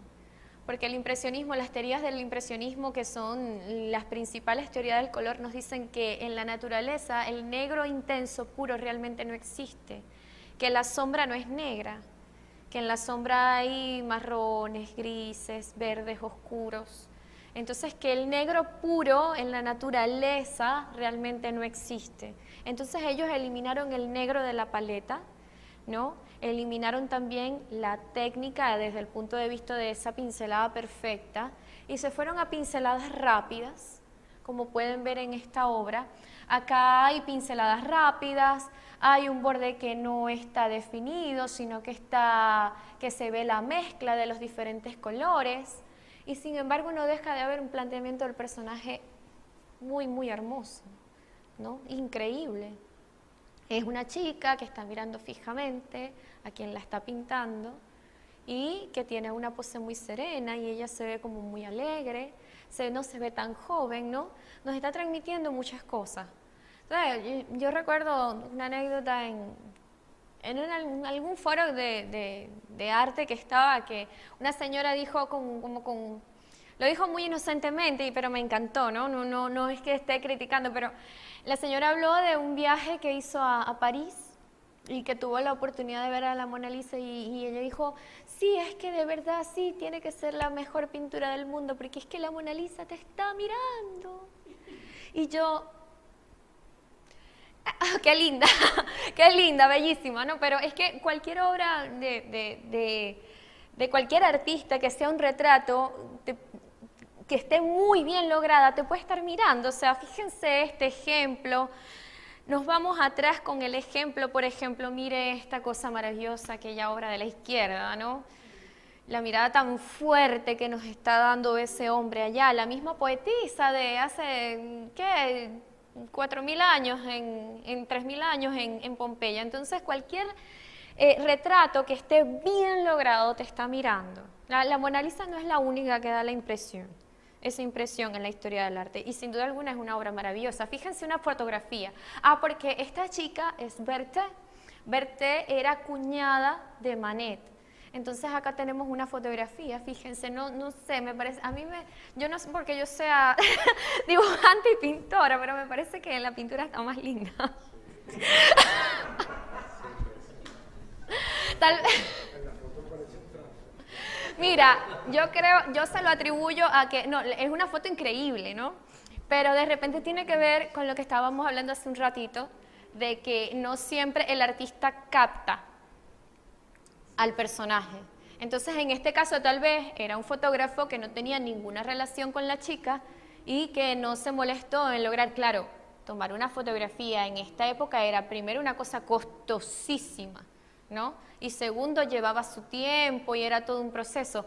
Porque el impresionismo, las teorías del impresionismo, que son las principales teorías del color, nos dicen que en la naturaleza el negro intenso puro realmente no existe, que la sombra no es negra, que en la sombra hay marrones, grises, verdes, oscuros. Entonces, que el negro puro en la naturaleza realmente no existe. Entonces ellos eliminaron el negro de la paleta, ¿no? Eliminaron también la técnica desde el punto de vista de esa pincelada perfecta y se fueron a pinceladas rápidas, como pueden ver en esta obra. Acá hay pinceladas rápidas, hay un borde que no está definido, sino que se ve la mezcla de los diferentes colores, y sin embargo no deja de haber un planteamiento del personaje muy, muy hermoso, ¿no? Increíble. Es una chica que está mirando fijamente a quien la está pintando y que tiene una pose muy serena y ella se ve como muy alegre, no se ve tan joven, ¿no? Nos está transmitiendo muchas cosas. Entonces, yo recuerdo una anécdota en algún foro de arte que estaba, que una señora dijo lo dijo muy inocentemente, pero me encantó, ¿no? No es que esté criticando, pero la señora habló de un viaje que hizo a París y que tuvo la oportunidad de ver a la Mona Lisa y ella dijo, sí, es que de verdad sí, tiene que ser la mejor pintura del mundo, porque es que la Mona Lisa te está mirando. Y yo, qué linda, bellísima, ¿no? Pero es que cualquier obra de cualquier artista que sea un retrato, que esté muy bien lograda, te puede estar mirando. O sea, fíjense este ejemplo. Nos vamos atrás con el ejemplo, por ejemplo, mire esta cosa maravillosa, aquella obra de la izquierda, ¿no? La mirada tan fuerte que nos está dando ese hombre allá, la misma poetisa de hace, ¿qué?, 4.000 años, 3.000 años en Pompeya. Entonces, cualquier retrato que esté bien logrado te está mirando. La Mona Lisa no es la única que da la impresión. Esa impresión en la historia del arte, y sin duda alguna es una obra maravillosa. Fíjense una fotografía. Porque esta chica es Berthe. Berthe era cuñada de Manet. Entonces acá tenemos una fotografía, fíjense, no sé, me parece, yo no sé porque yo sea dibujante y pintora, pero me parece que la pintura está más linda. Mira, yo se lo atribuyo a que, no, es una foto increíble, ¿no? Pero de repente tiene que ver con lo que estábamos hablando hace un ratito, de que no siempre el artista capta al personaje. Entonces, en este caso, tal vez era un fotógrafo que no tenía ninguna relación con la chica y que no se molestó en lograr, claro, tomar una fotografía en esta época era primero una cosa costosísima, ¿no? Y segundo, llevaba su tiempo y era todo un proceso.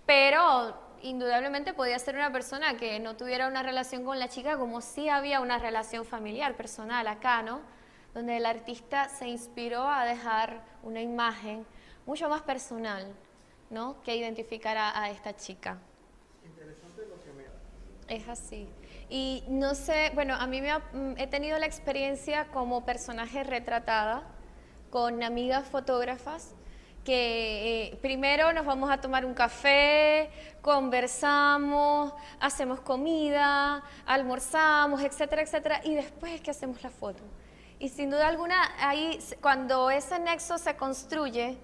Pero indudablemente podía ser una persona que no tuviera una relación con la chica, como sí había una relación familiar, personal acá, ¿no? Donde el artista se inspiró a dejar una imagen mucho más personal, ¿no?, que identificar a esta chica. Interesante lo que me... Es así. Y no sé, bueno, a mí he tenido la experiencia como personaje retratada con amigas fotógrafas que primero nos vamos a tomar un café, conversamos, hacemos comida, almorzamos, etcétera, etcétera, y después es que hacemos la foto. Y sin duda alguna, ahí, cuando ese nexo se construye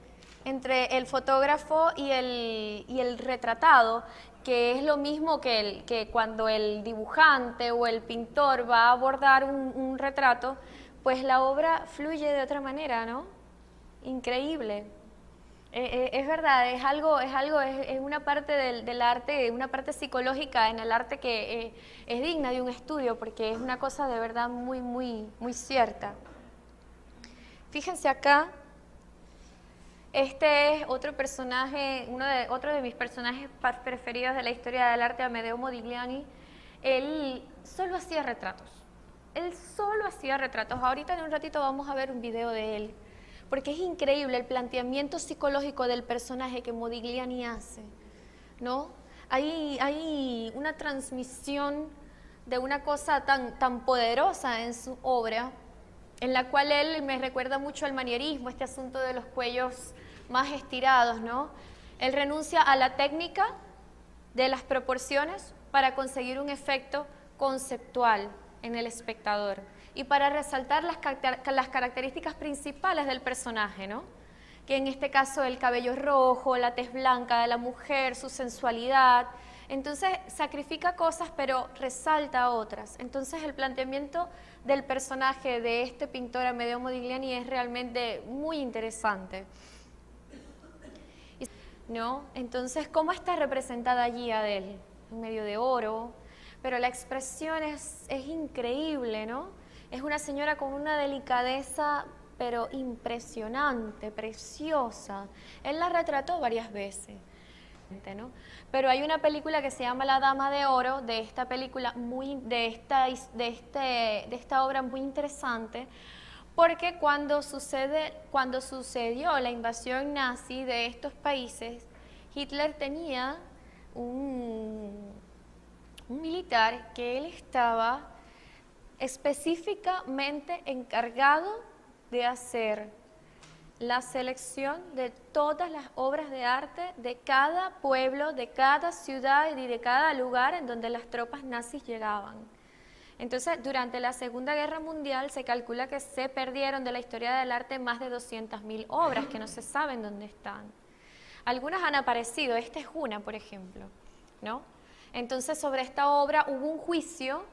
entre el fotógrafo y el retratado, que es lo mismo que cuando el dibujante o el pintor va a abordar un retrato, pues la obra fluye de otra manera, ¿no? Increíble. Es verdad, es una parte del arte, una parte psicológica en el arte que es digna de un estudio, porque es una cosa de verdad muy, muy, muy cierta. Fíjense acá. Este es otro personaje, otro de mis personajes preferidos de la historia del arte, Amedeo Modigliani. Él solo hacía retratos. Ahorita en un ratito vamos a ver un video de él, porque es increíble el planteamiento psicológico del personaje que Modigliani hace, ¿no? Hay una transmisión de una cosa tan poderosa en su obra, en la cual él me recuerda mucho al manierismo, este asunto de los cuellos más estirados, ¿no? Él renuncia a la técnica de las proporciones para conseguir un efecto conceptual en el espectador y para resaltar las características principales del personaje, ¿no? Que en este caso el cabello rojo, la tez blanca de la mujer, su sensualidad. Entonces sacrifica cosas pero resalta otras. Entonces el planteamiento del personaje de este pintor Amedeo Modigliani es realmente muy interesante, ¿no? Entonces, ¿cómo está representada allí Adele? En medio de oro, pero la expresión es increíble, ¿no? Es una señora con una delicadeza pero impresionante, preciosa. Él la retrató varias veces, ¿no? Pero hay una película que se llama La Dama de Oro, de esta película de esta obra muy interesante, porque cuando sucedió la invasión nazi de estos países, Hitler tenía un militar que él estaba específicamente encargado de hacer la selección de todas las obras de arte de cada pueblo, de cada ciudad y de cada lugar en donde las tropas nazis llegaban. Entonces, durante la Segunda Guerra Mundial se calcula que se perdieron de la historia del arte más de 200.000 obras que no se saben dónde están. Algunas han aparecido, esta es una, por ejemplo, ¿no? Entonces, sobre esta obra hubo un juicio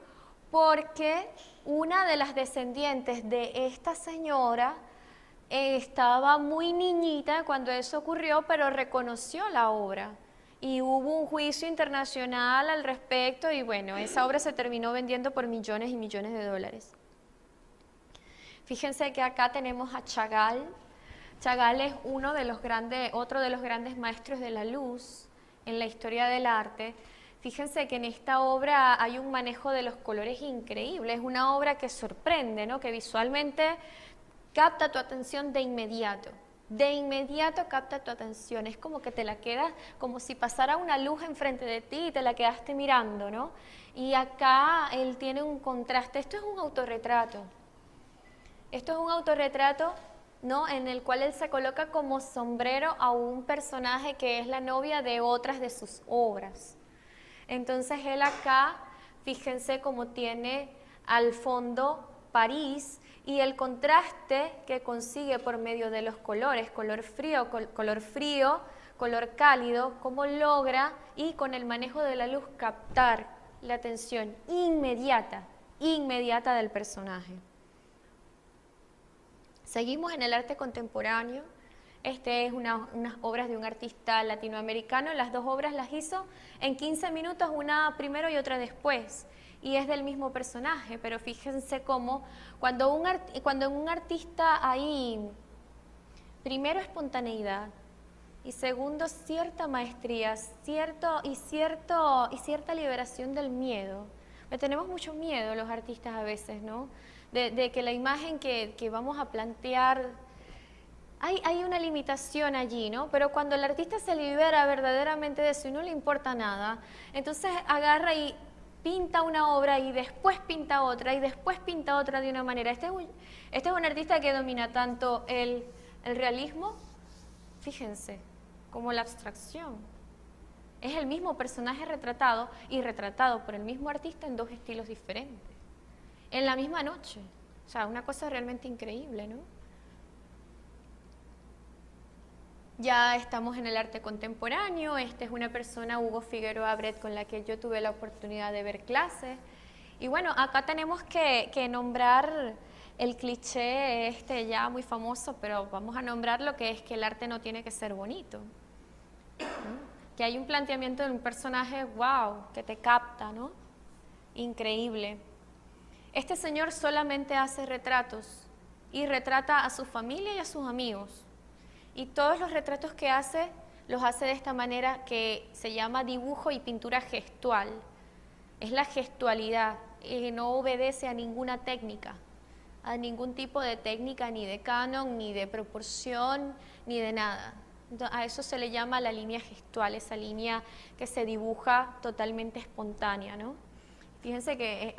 porque una de las descendientes de esta señora estaba muy niñita cuando eso ocurrió, pero reconoció la obra. Y hubo un juicio internacional al respecto y bueno, esa obra se terminó vendiendo por millones y millones de dólares. Fíjense que acá tenemos a Chagall. Chagall es otro de los grandes maestros de la luz en la historia del arte. Fíjense que en esta obra hay un manejo de los colores increíble, es una obra que sorprende, ¿no? Que visualmente capta tu atención de inmediato capta tu atención, es como que te la quedas, como si pasara una luz enfrente de ti y te la quedaste mirando, ¿no? Y acá él tiene un contraste, esto es un autorretrato, ¿no? En el cual él se coloca como sombrero a un personaje que es la novia de otras de sus obras. Entonces él acá, fíjense cómo tiene al fondo París y el contraste que consigue por medio de los colores, color frío, color cálido, cómo logra y con el manejo de la luz captar la atención inmediata del personaje. Seguimos en el arte contemporáneo. Este es unas obras de un artista latinoamericano, las dos obras las hizo en 15 minutos, una primero y otra después, y es del mismo personaje, pero fíjense cómo cuando en un artista hay, primero, espontaneidad, y segundo, cierta maestría, cierta liberación del miedo. Tenemos mucho miedo los artistas a veces, ¿no? De que la imagen que vamos a plantear, hay una limitación allí, ¿no? Pero cuando el artista se libera verdaderamente de eso y no le importa nada, entonces agarra y pinta una obra y después pinta otra y después pinta otra de una manera. Este es un artista que domina tanto el realismo, fíjense, como la abstracción. Es el mismo personaje retratado y retratado por el mismo artista en dos estilos diferentes, en la misma noche. O sea, una cosa realmente increíble, ¿no? Ya estamos en el arte contemporáneo. Esta es una persona, Hugo Figueroa Bret, con la que yo tuve la oportunidad de ver clases. Y bueno, acá tenemos que nombrar el cliché ya muy famoso, pero vamos a nombrar lo que es que el arte no tiene que ser bonito, ¿no? Que hay un planteamiento de un personaje, wow, que te capta, ¿no? Increíble. Este señor solamente hace retratos y retrata a su familia y a sus amigos. Y todos los retratos que hace, los hace de esta manera que se llama dibujo y pintura gestual. Es la gestualidad, no obedece a ninguna técnica, a ningún tipo de técnica, ni de canon, ni de proporción, ni de nada. A eso se le llama la línea gestual, esa línea que se dibuja totalmente espontánea, ¿no? Fíjense que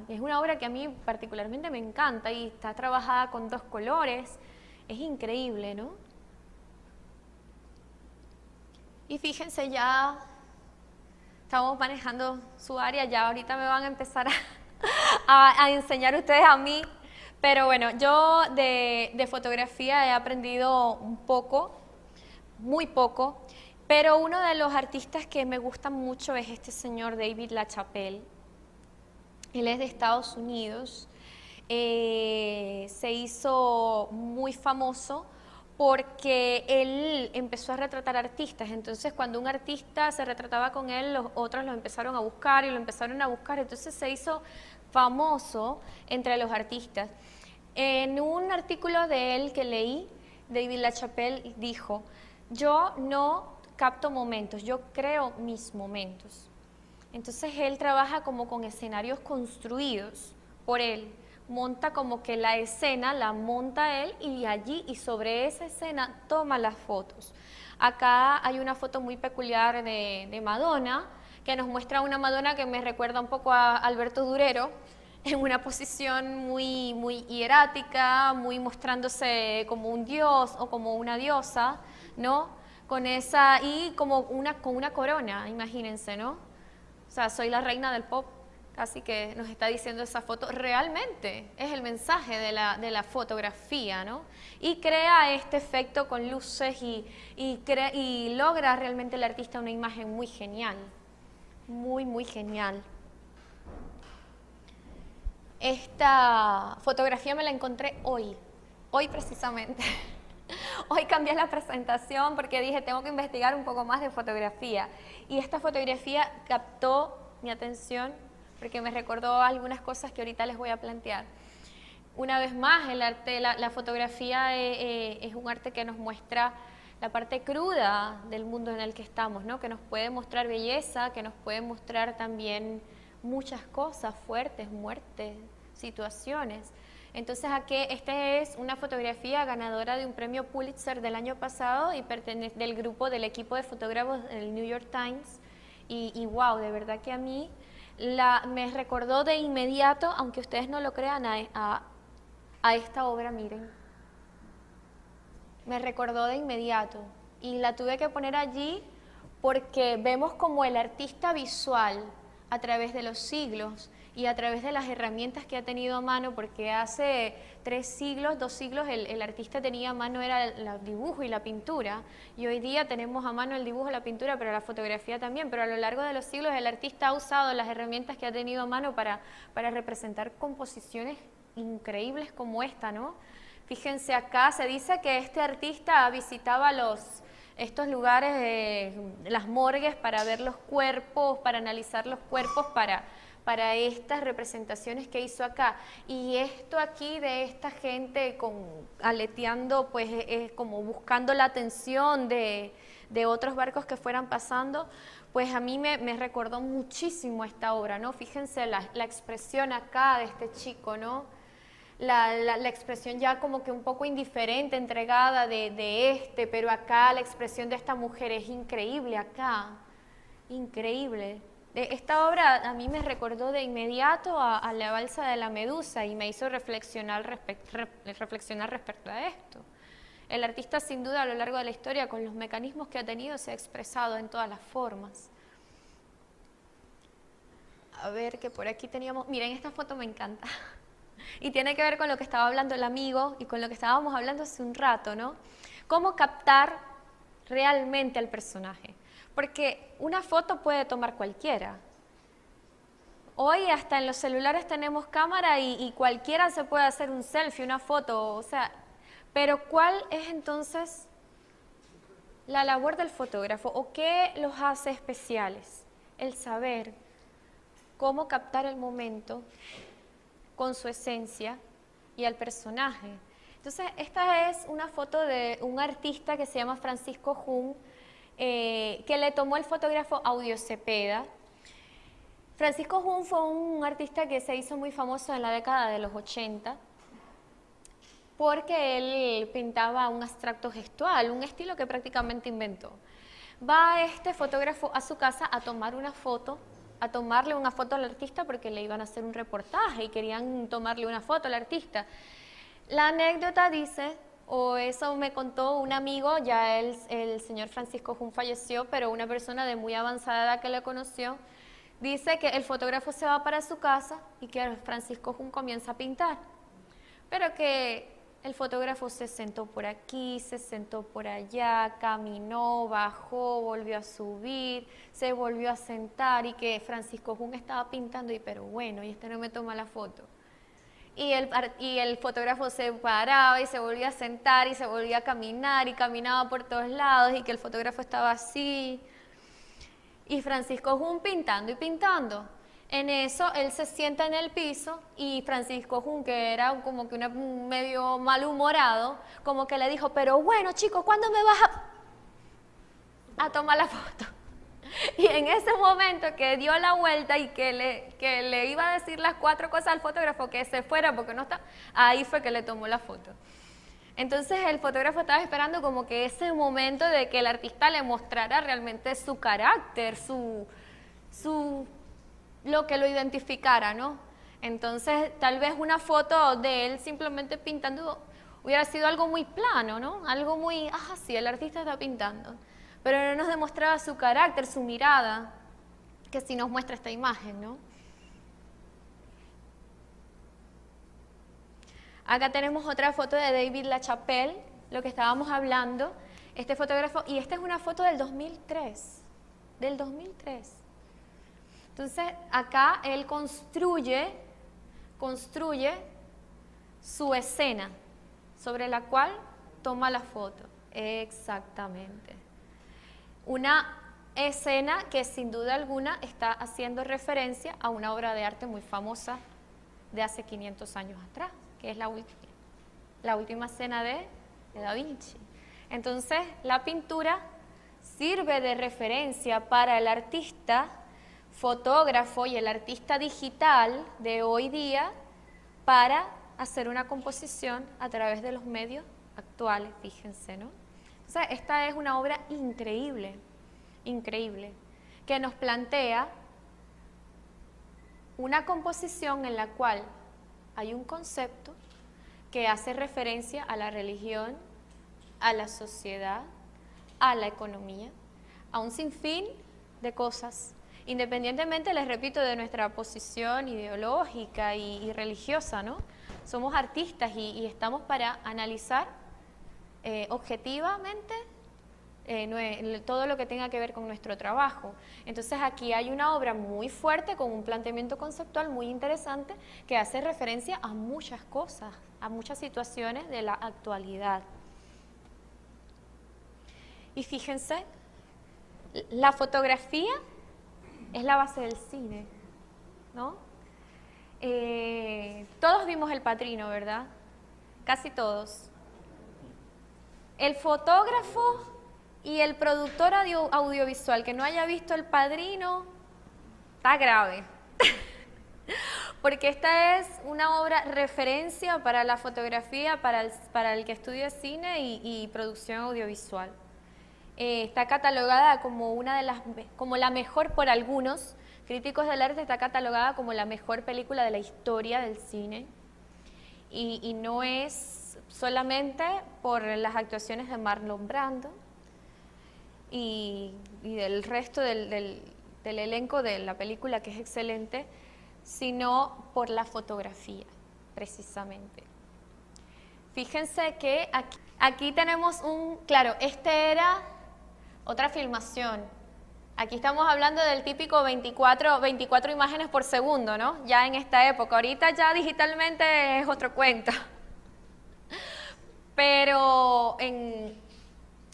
es una obra que a mí particularmente me encanta y está trabajada con 2 colores, es increíble, ¿no? Y fíjense, ya estamos manejando su área, ya ahorita me van a empezar a enseñar ustedes a mí, pero bueno, yo de fotografía he aprendido un poco, muy poco, pero uno de los artistas que me gusta mucho es este señor David LaChapelle. Él es de Estados Unidos, se hizo muy famoso porque él empezó a retratar artistas. Entonces cuando un artista se retrataba con él, los otros lo empezaron a buscar y lo empezaron a buscar, entonces se hizo famoso entre los artistas. En un artículo de él que leí, David LaChapelle dijo: yo no capto momentos, yo creo mis momentos. Entonces él trabaja como con escenarios construidos por él, monta como que la escena, la monta él y allí y sobre esa escena toma las fotos. Acá hay una foto muy peculiar de Madonna, que nos muestra una Madonna que me recuerda un poco a Alberto Durero, en una posición muy hierática, muy mostrándose como un dios o como una diosa, ¿no? Con esa, y como con una corona, imagínense, ¿no? O sea, soy la reina del pop, casi que nos está diciendo esa foto. Realmente es el mensaje de la fotografía, ¿no? Y crea este efecto con luces y logra realmente el artista una imagen muy genial, muy genial. Esta fotografía me la encontré hoy precisamente. Hoy cambié la presentación porque dije, tengo que investigar un poco más de fotografía. Y esta fotografía captó mi atención porque me recordó algunas cosas que ahorita les voy a plantear. Una vez más, el arte, la fotografía es un arte que nos muestra la parte cruda del mundo en el que estamos, ¿no? Que nos puede mostrar belleza, que nos puede mostrar también muchas cosas fuertes, muertes, situaciones. Entonces aquí esta es una fotografía ganadora de un premio Pulitzer del año pasado y pertenece del grupo del equipo de fotógrafos del New York Times y wow, de verdad que a mí me recordó de inmediato, aunque ustedes no lo crean, a esta obra, miren. Me recordó de inmediato y la tuve que poner allí porque vemos como el artista visual a través de los siglos y a través de las herramientas que ha tenido a mano, porque hace 2 siglos, el artista tenía a mano era el dibujo y la pintura, y hoy día tenemos a mano el dibujo y la pintura, pero la fotografía también, pero a lo largo de los siglos el artista ha usado las herramientas que ha tenido a mano para representar composiciones increíbles como esta, ¿no? Fíjense acá, se dice que este artista visitaba estos lugares, las morgues, para ver los cuerpos, para analizar los cuerpos, para estas representaciones que hizo acá. Y esto aquí de esta gente aleteando, pues como buscando la atención de otros barcos que fueran pasando, pues a mí me recordó muchísimo esta obra, ¿no? Fíjense la expresión acá de este chico, ¿no? La expresión ya como que un poco indiferente, entregada pero acá la expresión de esta mujer es increíble acá, increíble. Esta obra a mí me recordó de inmediato a la balsa de la Medusa y me hizo reflexionar respecto a esto. El artista sin duda a lo largo de la historia con los mecanismos que ha tenido se ha expresado en todas las formas. A ver que por aquí teníamos, miren esta foto me encanta. Y tiene que ver con lo que estaba hablando el amigo y con lo que estábamos hablando hace un rato, ¿no? Cómo captar realmente al personaje. Porque una foto puede tomar cualquiera. Hoy hasta en los celulares tenemos cámara y cualquiera se puede hacer un selfie, una foto, o sea, pero ¿cuál es entonces la labor del fotógrafo o qué los hace especiales? El saber cómo captar el momento con su esencia y al personaje. Entonces, esta es una foto de un artista que se llama Francisco Jung, que le tomó el fotógrafo Audio Cepeda. Francisco Jung fue un artista que se hizo muy famoso en la década de los 80 porque él pintaba un abstracto gestual, un estilo que prácticamente inventó. Va este fotógrafo a su casa a tomar una foto, a tomarle una foto al artista porque le iban a hacer un reportaje y querían tomarle una foto al artista. La anécdota dice, o eso me contó un amigo, ya el señor Francisco Jun falleció, pero una persona de muy avanzada edad que le conoció, dice que el fotógrafo se va para su casa y que Francisco Jun comienza a pintar, pero que el fotógrafo se sentó por aquí, se sentó por allá, caminó, bajó, volvió a subir, se volvió a sentar y que Francisco Jun estaba pintando y pero bueno, y este no me toma la foto. Y el fotógrafo se paraba y se volvía a sentar y se volvía a caminar y caminaba por todos lados y que el fotógrafo estaba así. Y Francisco Jun pintando y pintando. En eso él se sienta en el piso y Francisco Jun, que era como que medio malhumorado, como que le dijo, pero bueno chico, ¿cuándo me vas a tomar la foto? Y en ese momento que dio la vuelta y que le iba a decir las 4 cosas al fotógrafo que se fuera porque no está, ahí fue que le tomó la foto. Entonces el fotógrafo estaba esperando como que ese momento de que el artista le mostrara realmente su carácter, lo que lo identificara, ¿no? Entonces tal vez una foto de él simplemente pintando hubiera sido algo muy plano, ¿no? Algo muy, sí, el artista está pintando. Pero no nos demostraba su carácter, su mirada, que sí nos muestra esta imagen, ¿no? Acá tenemos otra foto de David LaChapelle, lo que estábamos hablando, este fotógrafo, y esta es una foto del 2003, del 2003. Entonces, acá él construye su escena, sobre la cual toma la foto, exactamente. Una escena que sin duda alguna está haciendo referencia a una obra de arte muy famosa de hace 500 años atrás, que es la última cena de Da Vinci. Entonces, la pintura sirve de referencia para el artista fotógrafo y el artista digital de hoy día para hacer una composición a través de los medios actuales, fíjense, ¿no? O sea, esta es una obra increíble, increíble, que nos plantea una composición en la cual hay un concepto que hace referencia a la religión, a la sociedad, a la economía, a un sinfín de cosas, independientemente, les repito, de nuestra posición ideológica y religiosa, ¿no? Somos artistas y estamos para analizar objetivamente todo lo que tenga que ver con nuestro trabajo. Entonces aquí hay una obra muy fuerte con un planteamiento conceptual muy interesante que hace referencia a muchas cosas, a muchas situaciones de la actualidad. Y fíjense, la fotografía es la base del cine, ¿no? Todos vimos El Padrino, ¿verdad? Casi todos. El fotógrafo y el productor audiovisual que no haya visto El Padrino, está grave. Porque esta es una obra referencia para la fotografía, para el que estudia cine y producción audiovisual. Está catalogada como como la mejor por algunos críticos del arte, está catalogada como la mejor película de la historia del cine. Y no es solamente por las actuaciones de Marlon Brando y del resto del elenco de la película, que es excelente, sino por la fotografía, precisamente. Fíjense que aquí tenemos claro, este era otra filmación. Aquí estamos hablando del típico 24 imágenes por segundo, ¿no? Ya en esta época. Ahorita ya digitalmente es otro cuento. Pero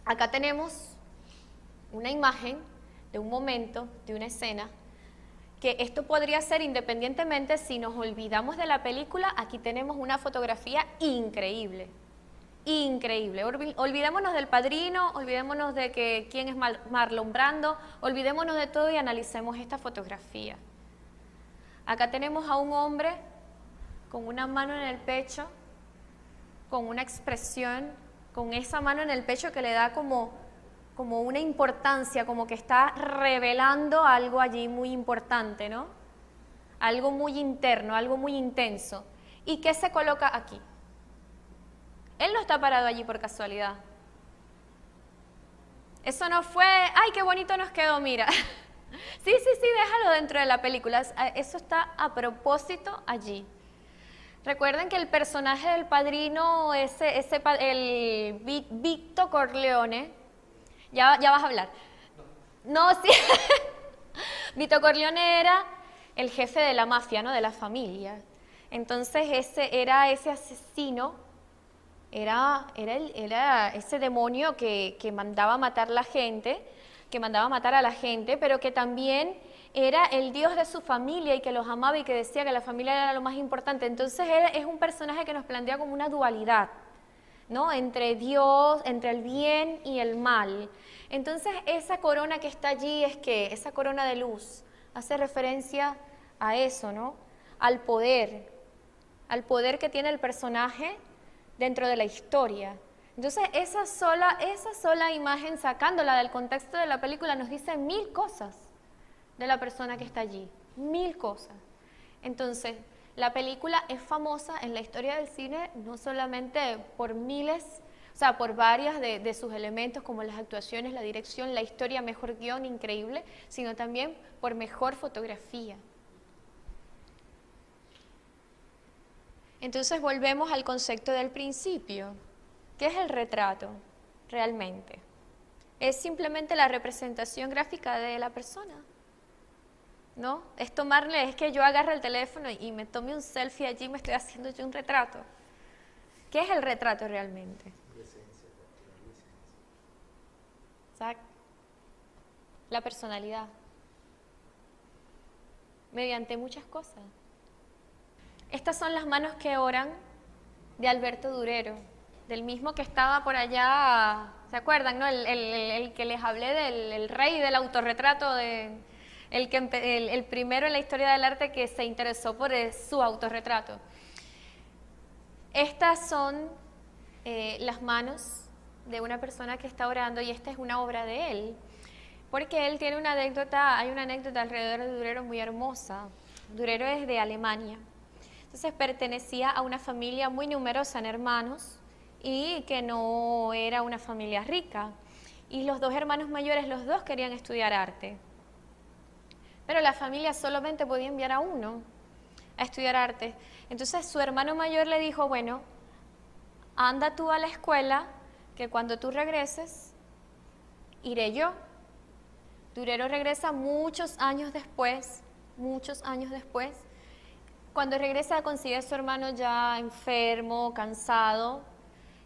acá tenemos una imagen de un momento, de una escena, que esto podría ser independientemente, si nos olvidamos de la película, aquí tenemos una fotografía increíble. Increíble. Olvidémonos del Padrino, olvidémonos de quién es Marlon Brando, olvidémonos de todo y analicemos esta fotografía. Acá tenemos a un hombre con una mano en el pecho, con una expresión, con esa mano en el pecho que le da como una importancia, como que está revelando algo allí muy importante, ¿no? Algo muy interno, algo muy intenso. ¿Y qué se coloca aquí? Él no está parado allí por casualidad. Eso no fue, ¡ay, qué bonito nos quedó, mira! Sí, déjalo dentro de la película. Eso está a propósito allí. Recuerden que el personaje del padrino, el Vito Corleone, ya vas a hablar. No, sí. Vito Corleone era el jefe de la mafia, ¿no? De la familia. Entonces ese asesino, era ese demonio que mandaba matar a la gente, pero que también era el Dios de su familia y que los amaba y que decía que la familia era lo más importante. Entonces es un personaje que nos plantea como una dualidad, ¿no? Entre Dios, entre el bien y el mal. Entonces esa corona que está allí esa corona de luz hace referencia a eso, ¿no? Al poder que tiene el personaje dentro de la historia. Entonces esa sola imagen, sacándola del contexto de la película, nos dice 1000 cosas de la persona que está allí, 1000 cosas. Entonces la película es famosa en la historia del cine no solamente por por varias de sus elementos como las actuaciones, la dirección, la historia, mejor guión, increíble, sino también por mejor fotografía. Entonces volvemos al concepto del principio. ¿Qué es el retrato realmente? Es simplemente la representación gráfica de la persona, ¿no? Es que yo agarre el teléfono y me tome un selfie allí y me estoy haciendo yo un retrato. ¿Qué es el retrato realmente? Exacto. La personalidad. Mediante muchas cosas. Estas son las manos que oran de Alberto Durero, del mismo que estaba por allá, ¿se acuerdan, no? El que les hablé del rey del autorretrato, el primero en la historia del arte que se interesó por su autorretrato. Estas son las manos de una persona que está orando y esta es una obra de él, porque él tiene una anécdota, hay una anécdota alrededor de Durero muy hermosa. Durero es de Alemania. Entonces pertenecía a una familia muy numerosa en hermanos y que no era una familia rica. Y los dos hermanos mayores, los dos querían estudiar arte. Pero la familia solamente podía enviar a uno a estudiar arte. Entonces su hermano mayor le dijo, bueno, anda tú a la escuela, que cuando tú regreses, iré yo. Durero regresa muchos años después. Cuando regresa consigue a su hermano ya enfermo, cansado,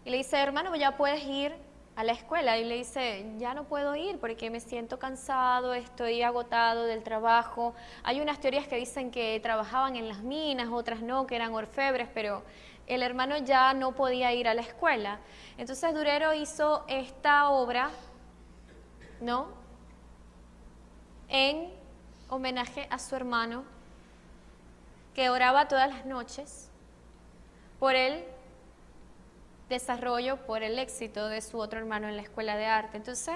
y le dice, hermano, ya puedes ir a la escuela. Y le dice, ya no puedo ir porque me siento cansado, estoy agotado del trabajo. Hay unas teorías que dicen que trabajaban en las minas, otras no, que eran orfebres, pero el hermano ya no podía ir a la escuela. Entonces Durero hizo esta obra, ¿no?, en homenaje a su hermano, que oraba todas las noches por el desarrollo, por el éxito de su otro hermano en la escuela de arte. Entonces,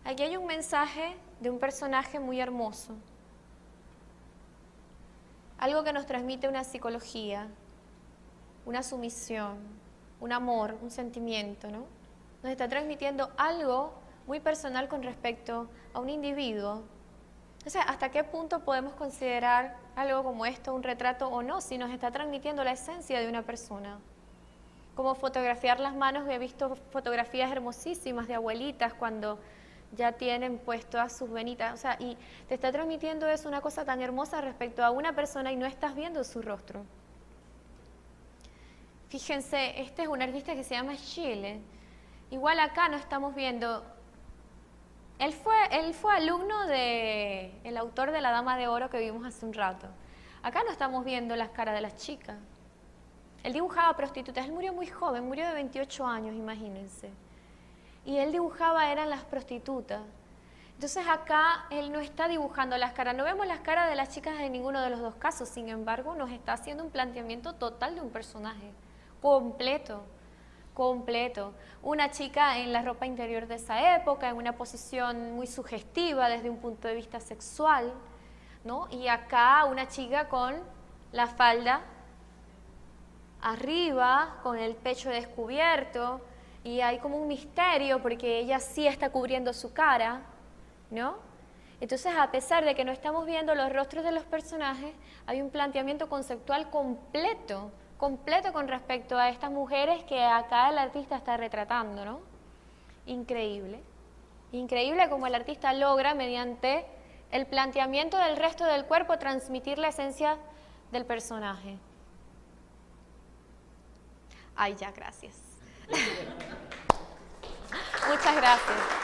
aquí hay un mensaje de un personaje muy hermoso, algo que nos transmite una psicología, una sumisión, un amor, un sentimiento, ¿no? Nos está transmitiendo algo muy personal con respecto a un individuo. O sea, ¿hasta qué punto podemos considerar algo como esto un retrato o no? Si nos está transmitiendo la esencia de una persona. Como fotografiar las manos, he visto fotografías hermosísimas de abuelitas cuando ya tienen pues todas sus venitas. O sea, y te está transmitiendo eso, una cosa tan hermosa respecto a una persona y no estás viendo su rostro. Fíjense, este es un artista que se llama Schiele. Igual acá no estamos viendo... Él fue alumno del autor de La Dama de Oro que vimos hace un rato. Acá no estamos viendo las caras de las chicas. Él dibujaba prostitutas, él murió muy joven, murió de 28 años, imagínense. Y él dibujaba, eran las prostitutas. Entonces acá él no está dibujando las caras, no vemos las caras de las chicas en ninguno de los dos casos, sin embargo nos está haciendo un planteamiento total de un personaje, completo. Completo. Una chica en la ropa interior de esa época, en una posición muy sugestiva desde un punto de vista sexual, ¿no? Y acá una chica con la falda arriba, con el pecho descubierto, y hay como un misterio porque ella sí está cubriendo su cara, ¿no? Entonces, a pesar de que no estamos viendo los rostros de los personajes, hay un planteamiento conceptual completo con respecto a estas mujeres que acá el artista está retratando, ¿no? Increíble. Increíble como el artista logra, mediante el planteamiento del resto del cuerpo, transmitir la esencia del personaje. Ay, ya, gracias. Muchas gracias.